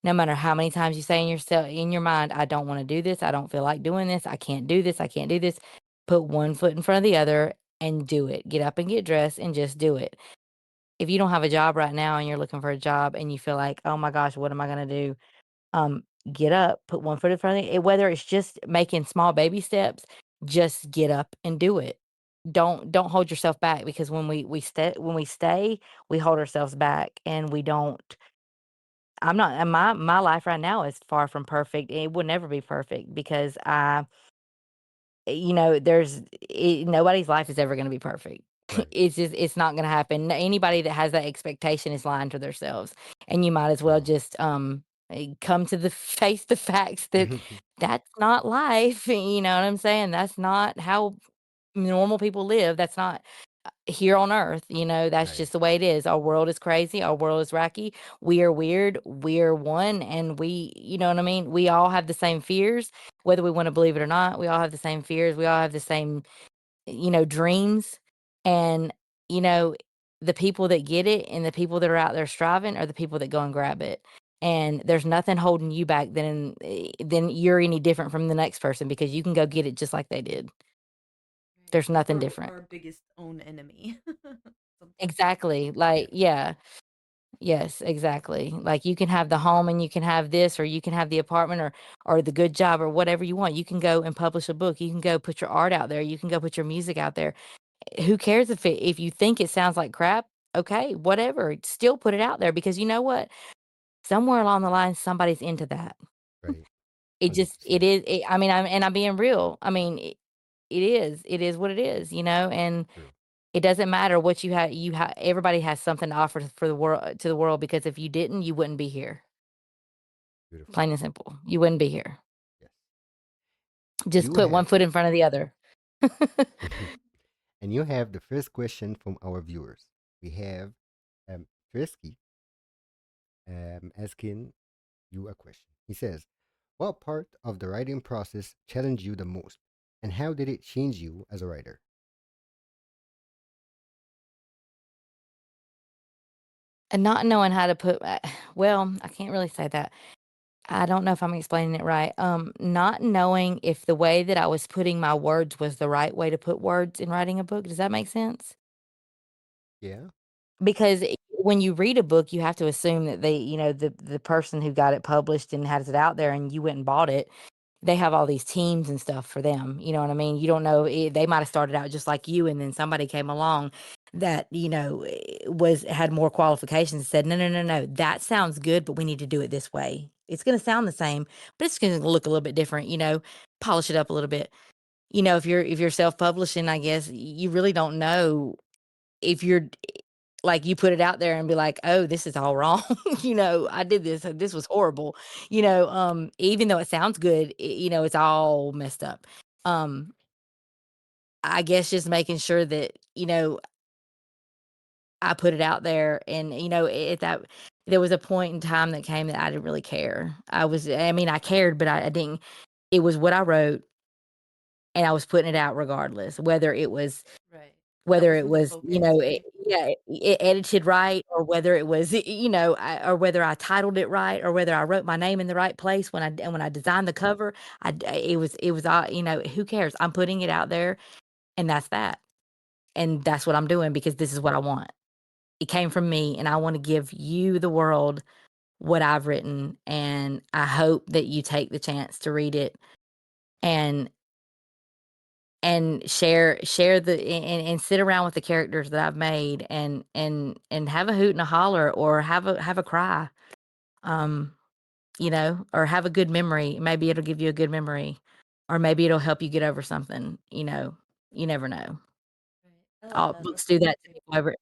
no matter how many times you say in your mind, "I don't wanna do this, I don't feel like doing this, I can't do this, I can't do this." Put one foot in front of the other and do it. Get up and get dressed and just do it. If you don't have a job right now and you're looking for a job and you feel like, "Oh my gosh, what am I gonna do?" Get up, put one foot in front of it, whether it's just making small baby steps, just get up and do it. Don't hold yourself back because when we stay, we hold ourselves back and we don't. I'm not and my life right now is far from perfect. It will never be perfect because nobody's life is ever gonna be perfect. Right. It's not gonna happen. Anybody that has that expectation is lying to themselves, and you might as well True. just, come to the face the facts that that's not life, you know what I'm saying? That's not how normal people live. That's not here on earth, that's Right. just the way it is. Our world is crazy, our world is wacky, we are weird, we're one, and you know what I mean? We all have the same fears, whether we wanna believe it or not, we all have the same fears, we all have the same, dreams, and, you know, the people that get it and the people that are out there striving are the people that go and grab it, and there's nothing holding you back than you're any different from the next person because you can go get it just like they did. There's nothing We're different. our biggest own enemy. Sometimes. Exactly. Like, Yes. yeah. Yes, exactly. Like you can have the home and you can have this, or you can have the apartment, or the good job, or whatever you want. You can go and publish a book. You can go put your art out there. You can go put your music out there. Who cares if you think it sounds like crap? Okay, whatever. Still put it out there, because you know what? Somewhere along the line somebody's into that. Right. It 100%. is I mean, I'm being real. I mean, it is what it is, and True. it doesn't matter what you have. Everybody has something to offer for the world to the world, because if you didn't, you wouldn't be here. Beautiful. Plain and simple. You wouldn't be here. Yes. Just You put one have foot in front of the other. and you have the first question from our viewers. We have Trisky asking you a question. He says, "What part of the writing process challenged you the most, and how did it change you as a writer?" And not knowing how to put well, I can't really say that. I don't know if I'm explaining it right. Not knowing if the way that I was putting my words was the right way to put words in writing a book. Does that make sense? Yeah. Because when you read a book, you have to assume that the person who got it published and has it out there, and you went and bought it, they have all these teams and stuff for them. You know what I mean? You don't know, they might have started out just like you, and then somebody came along that was had more qualifications and said, no, no, no, no, that sounds good, but we need to do it this way. It's going to sound the same, but it's going to look a little bit different. Polish it up a little bit. If you're self-publishing, I guess you really don't know if you're like, you put it out there and be like, "Oh, this is all wrong." "I did this, and this was horrible." Even though it sounds good, it's all messed up. Um, I guess just making sure that, I put it out there, and, at that there was a point in time that came that I didn't really care. I mean, I cared, but I didn't. It was what I wrote, and I was putting it out regardless, Right. That whether it wasn't the was, focus, right? edited right, or whether it was, or whether I titled it right, or whether I wrote my name in the right place when I designed the cover. It was all, who cares? I'm putting it out there, and that's that. And that's what I'm doing, because this is what I want. It came from me, and I want to give you, the world, what I've written, and I hope that you take the chance to read it, and share and sit around with the characters that I've made, and have a hoot and a holler, or have a cry, um, or have a good memory. Maybe it'll give you a good memory, or maybe it'll help you get over something. You never know. Right. I love All that. books That's do really that to sweet. me. Whenever,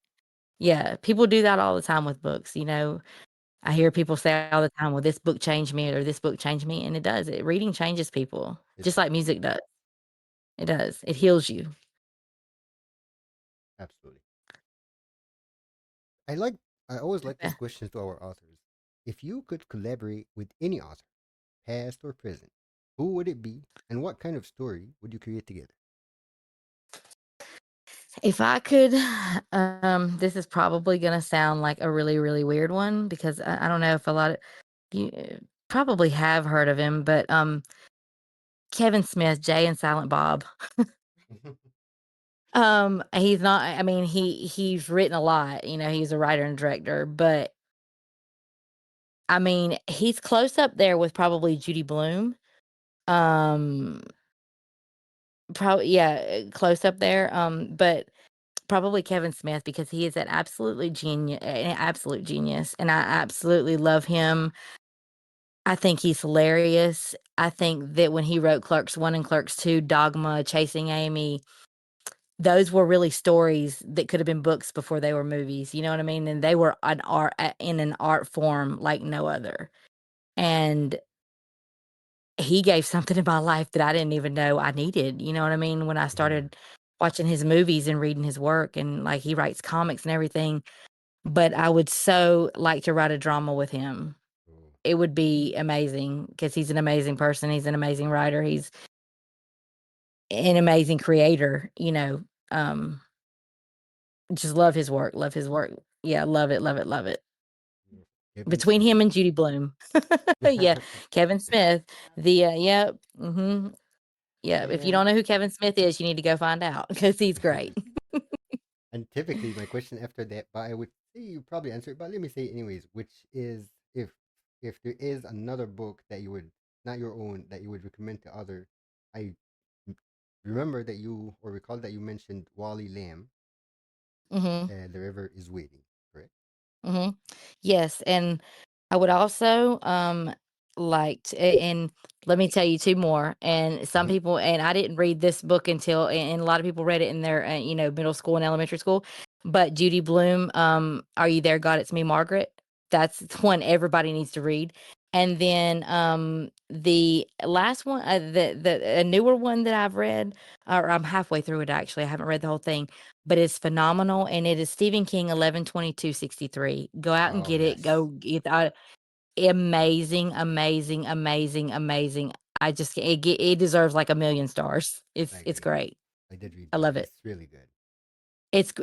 yeah, people do that all the time with books. I hear people say all the time, "Well, this book changed me," or "This book changed me," and it does. Reading changes people, It just does. like music does. It does. It heals you. Absolutely. I like. I always like this Yeah. question to our authors. If you could collaborate with any author, past or present, who would it be, and what kind of story would you create together? If I could, this is probably gonna sound like a really, really weird one, because I don't know if a lot of you probably have heard of him, but Kevin Smith, Jay and Silent Bob. He's not. I mean, he's written a lot. He's a writer and director, but I mean, he's close up there with probably Judy Blume. Um, Probably, yeah, close up there. But probably Kevin Smith, because he is an absolute genius, and I absolutely love him. I think he's hilarious. I think that when he wrote Clerks 1 and Clerks 2, Dogma, Chasing Amy, those were really stories that could have been books before they were movies, you know what I mean? And they were in an art form like no other. And he gave something in my life that I didn't even know I needed, you know what I mean? When I Mhm. started watching his movies and reading his work, and, like, he writes comics and everything, but I would so like to write a drama with him. Oh, It would be amazing, because he's an amazing person, he's an amazing writer, he's an amazing creator, um, just love his work, love his work. Yeah, love it, love it, love it. beautiful. Kevin Between Smith. him and Judy Blume. Yeah, Kevin Smith, Love it. the, yep, mhm. Yeah, if you And don't know who Kevin Smith is, you need to go find out because he's great. and typically my question after that, but I would say you probably answer it, but let me say it anyways, which is if there is another book that you would not your own that you would recommend to other. I remember that you or recall that you mentioned Wally Lamb, Mhm. The River is Waiting, correct? Mhm. Yes, and I would also, like to and let me tell you 2 more, and some Mm-hmm. people and I didn't read this book until and a lot of people read it in their, middle school and elementary school, but Judy Blume, Are You There, God? It's Me, Margaret. That's the one everybody needs to read, and then, the last one, a newer one that I've read, or I'm halfway through it actually, I haven't read the whole thing, but it's phenomenal, and it is Stephen King, 11/22/63. Go out and Oh get it. yes, Go get amazing, amazing, amazing, amazing. I just it deserves like a million stars. I It's agree. great. I did read I that. love it. It's really good.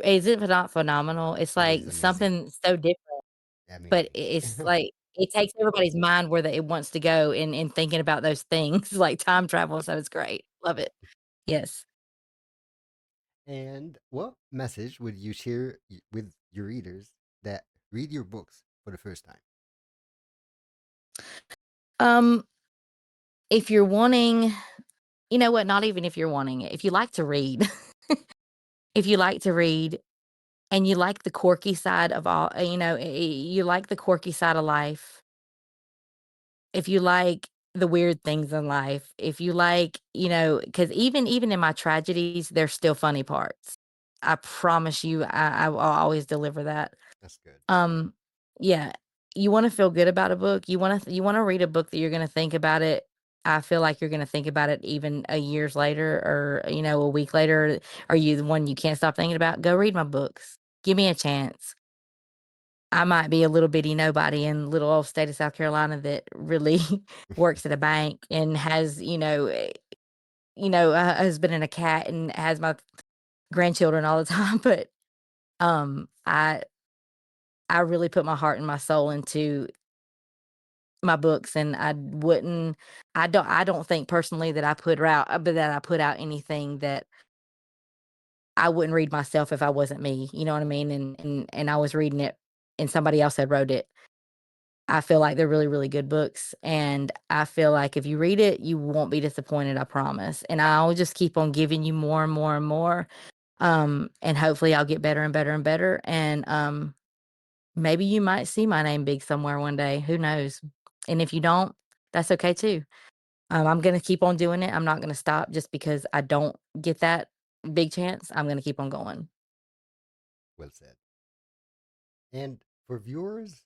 Is it not phenomenal? It's It is like amazing. something so different, but Amazing. it's like it takes everybody's mind where it wants to go in thinking about those things like time travel. So it's great. Love it. Yes. And what message would you share with your readers that read your books for the first time? Um, if you're wanting, you know what? Not even if you're wanting it. If you like to read, if you like to read and you like the quirky side of all, you like the quirky side of life, if you like the weird things in life, if you like, because even in my tragedies, there's still funny parts. I promise you, I will always deliver that. That's good. Um, yeah, you wanna feel good about a book, you wanna read a book that you're gonna think about it. I feel like you're gonna think about it even a years later or, a week later, or you the one you can't stop thinking about, go read my books. Give me a chance. I might be a little bitty nobody in little old state of South Carolina that really works at a bank and has, a husband and a cat and has my grandchildren all the time, but, um, I I really put my heart and my soul into my books, and I don't think personally that I put out anything that I wouldn't read myself if I wasn't me, you know what I mean? And I was reading it and somebody else had wrote it. I feel like they're really, really good books, and I feel like if you read it, you won't be disappointed, I promise, and I'll just keep on giving you more and more and more, and hopefully I'll get better and better and better, and, maybe you might see my name big somewhere one day, who knows? And if you don't, that's okay too. I'm gonna keep on doing it. I'm not gonna stop just because I don't get that big chance. I'm gonna keep on going. Well said. And for viewers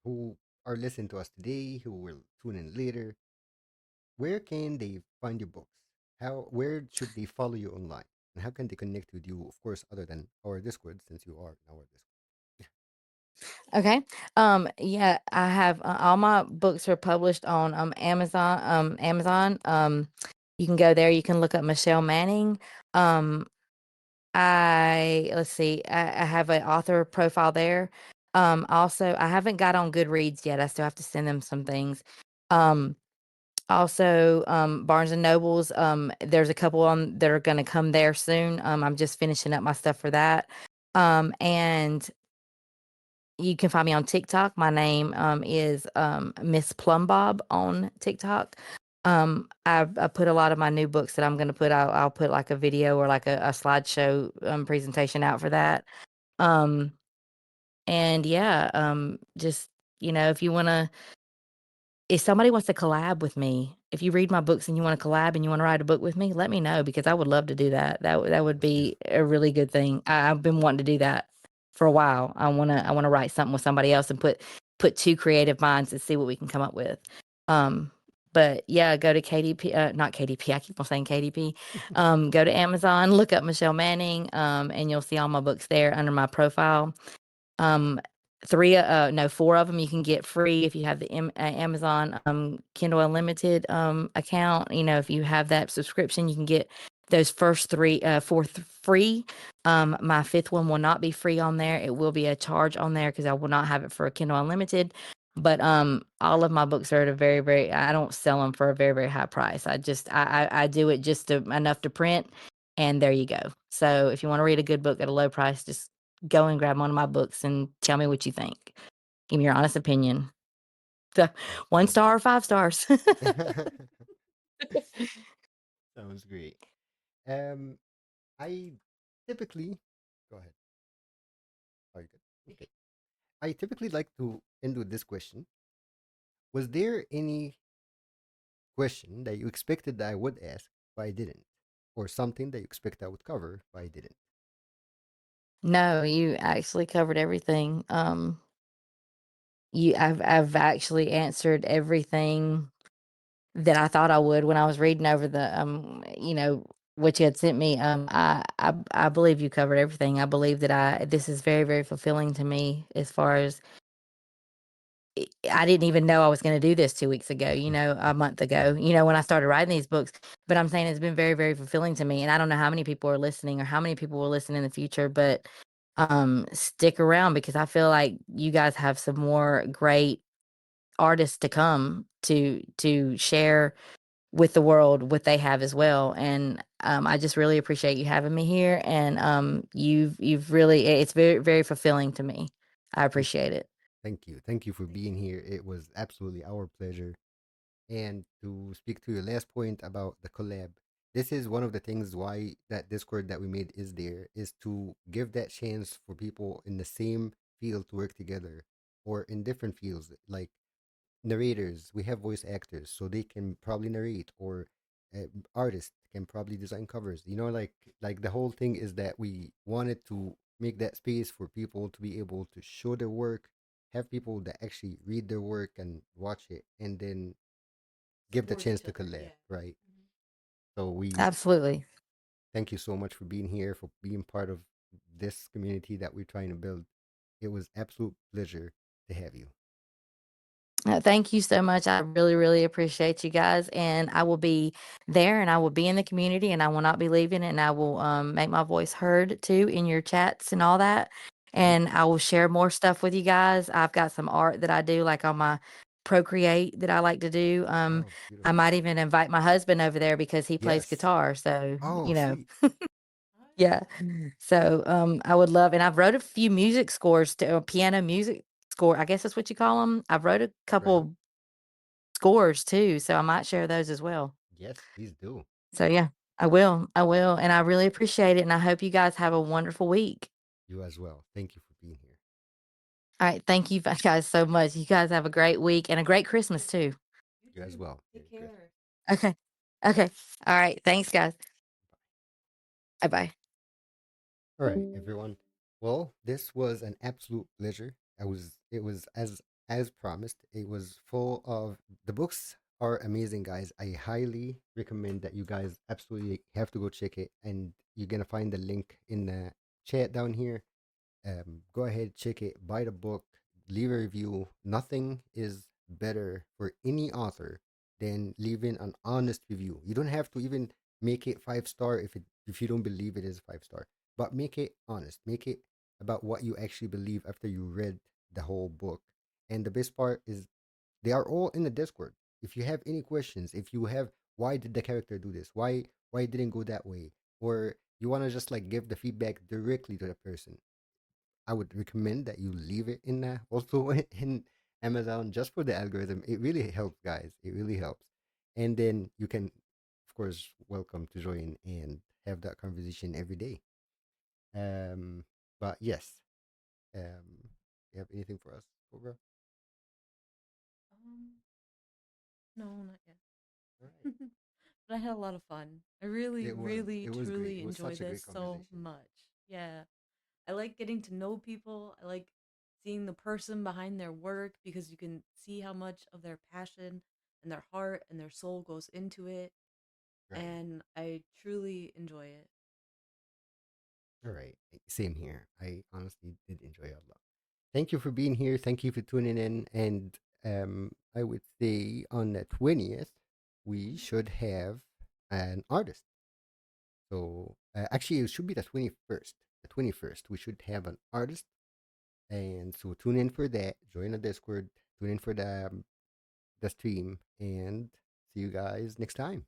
who are listening to us today, who will tune in later, where can they find your books? Where should they follow you online? And how can they connect with you, of course, other than our Discord, since you are in our Discord? Okay. Yeah, I have all my books are published on Amazon. Amazon. You can go there. You can look up Michelle Manning. Um, I let's see. I have an author profile there. Also, I haven't got on Goodreads yet. I still have to send them some things. Um, Also, Barnes and Nobles. There's a couple on that are going to come there soon. I'm just finishing up my stuff for that. And you can find me on TikTok. My name is Miss Plumbob on TikTok. I put a lot of my new books that I'm going to put out. I'll put like a video or like a slideshow presentation out for that. Um, and yeah, just if you want to if somebody wants to collab with me, if you read my books and you wanna collab and you wanna write a book with me, let me know because I would love to do that. That would That's good. be a really good thing. I've been wanting to do that for a while. I wanna write something with somebody else and put 2 creative minds and see what we can come up with. Um, but yeah, go to KDP, not KDP, I keep on saying KDP. Go to Amazon, look up Michelle Manning, and you'll see all my books there under my profile. Um, 3, no, 4 of them you can get free if you have the Amazon, Kindle Unlimited, account. If you have that subscription, you can get those first 4 free. My 5th one will not be free on there. It will be a charge on there because I will not have it for a Kindle Unlimited. But all of my books are at a very, very, I don't sell them for a very, very high price. I do it just enough to print, and there you go. So if you want to read a good book at a low price, just go and grab one of my books and tell me what you think. Give me your honest opinion. So, one Sounds star or 5 stars. good. Sounds great. Um, I typically go ahead. Are you good? Okay. I typically like to end with this question. Was there any question that you expected that I would ask, but I didn't? Or something that you expect I would cover, but I didn't? No, you actually covered everything. I've actually answered everything that I thought I would when I was reading over the, what you had sent me. I believe you covered everything. I believe that this is very, very fulfilling to me as far as I didn't even know I was gonna do this 2 weeks ago, a month ago, when I started writing these books, but I'm saying it's been very, very fulfilling to me, and I don't know how many people are listening or how many people will listen in the future, but, stick around because I feel like you guys have some more great artists to come to share with the world what they have as well, and, I just really appreciate you having me here, and, you've really it's very, very fulfilling to me. I Thank you. appreciate it. Thank you. Thank you for Thank being you. here. It was absolutely our pleasure. And to speak to your last point about the collab, this is one of the things why that Discord that we made is there, is to give that chance for people in the same field to work together or in different fields. Like narrators, we have voice actors, so they can probably narrate, or artists can probably design covers. Like the whole thing is that we wanted to make that space for people to be able to show their work, have people that actually read their work and watch it, and then give the Support chance each to other. collab, Yeah. right? So we Absolutely. thank you so much for being here, for being part of this community that we're trying to build. It was absolute pleasure to have you. Thank you so much. I really, really appreciate you guys. And I will be there and I will be in the community and I will not be leaving. And I will make my voice heard too in your chats and all that. Thank And I will share more stuff with you guys. I've got some art that I do, like on my Procreate, that I like to do. you. Oh, I beautiful. might even invite my husband over there because he plays Yes. guitar. So, Oh, sweet. Oh yeah. yeah. So, I would love, and I've wrote a few music scores to piano music score. I guess that's what you call them. I've wrote a Right. couple scores too, so I might share those as well. Yes, please do. So yeah, I will, and I really appreciate it, and I hope you guys have a wonderful week. You as well. Thank you for being here. All right, thank you guys so much. You guys have a great week and a great Christmas too. You You as too. well. Take Merry Christmas. care. Okay. Okay. All right. Thanks, guys. Bye bye. All right, everyone. Well, this was an absolute pleasure. It was as promised. It was full of the books are amazing, guys. I highly recommend that you guys absolutely have to go check it, and you're gonna find the link in the chat down here. Go ahead, check it, buy the book, leave a review. Nothing is better for any author than leaving an honest review. You don't have to even make it 5 star if you don't believe it is 5 star, but make it honest. Make it about what you actually believe after you read the whole book. And the best part is they are all in the Discord. If you have any questions, if you have why did the character do this, why it didn't go that way, or you want to just like give the feedback directly to the person, I would recommend that you leave it in there also in Amazon just for the algorithm. It really helps, guys. It really helps. And then you can, of course, welcome to join and have that conversation every day. Um, but yes, you have anything for us, Cobra? Um, no, not yet. All right. But I had a lot of fun. I really, really, It was great. truly It was enjoy such a this great so conversation. much. Yeah. I like getting to know people. I like seeing the person behind their work because you can see how much of their passion and their heart and their soul goes into it. Right. And I truly enjoy it. All right. Same here. I honestly did enjoy it a lot. Thank you for being here. Thank you for tuning in. And I would say on the 20th, we Mhm. should have an artist. So actually, it should be the 21st. The 21st, we should have an artist. And so tune in for that. Join the Discord. Tune in for the stream and see you guys next time.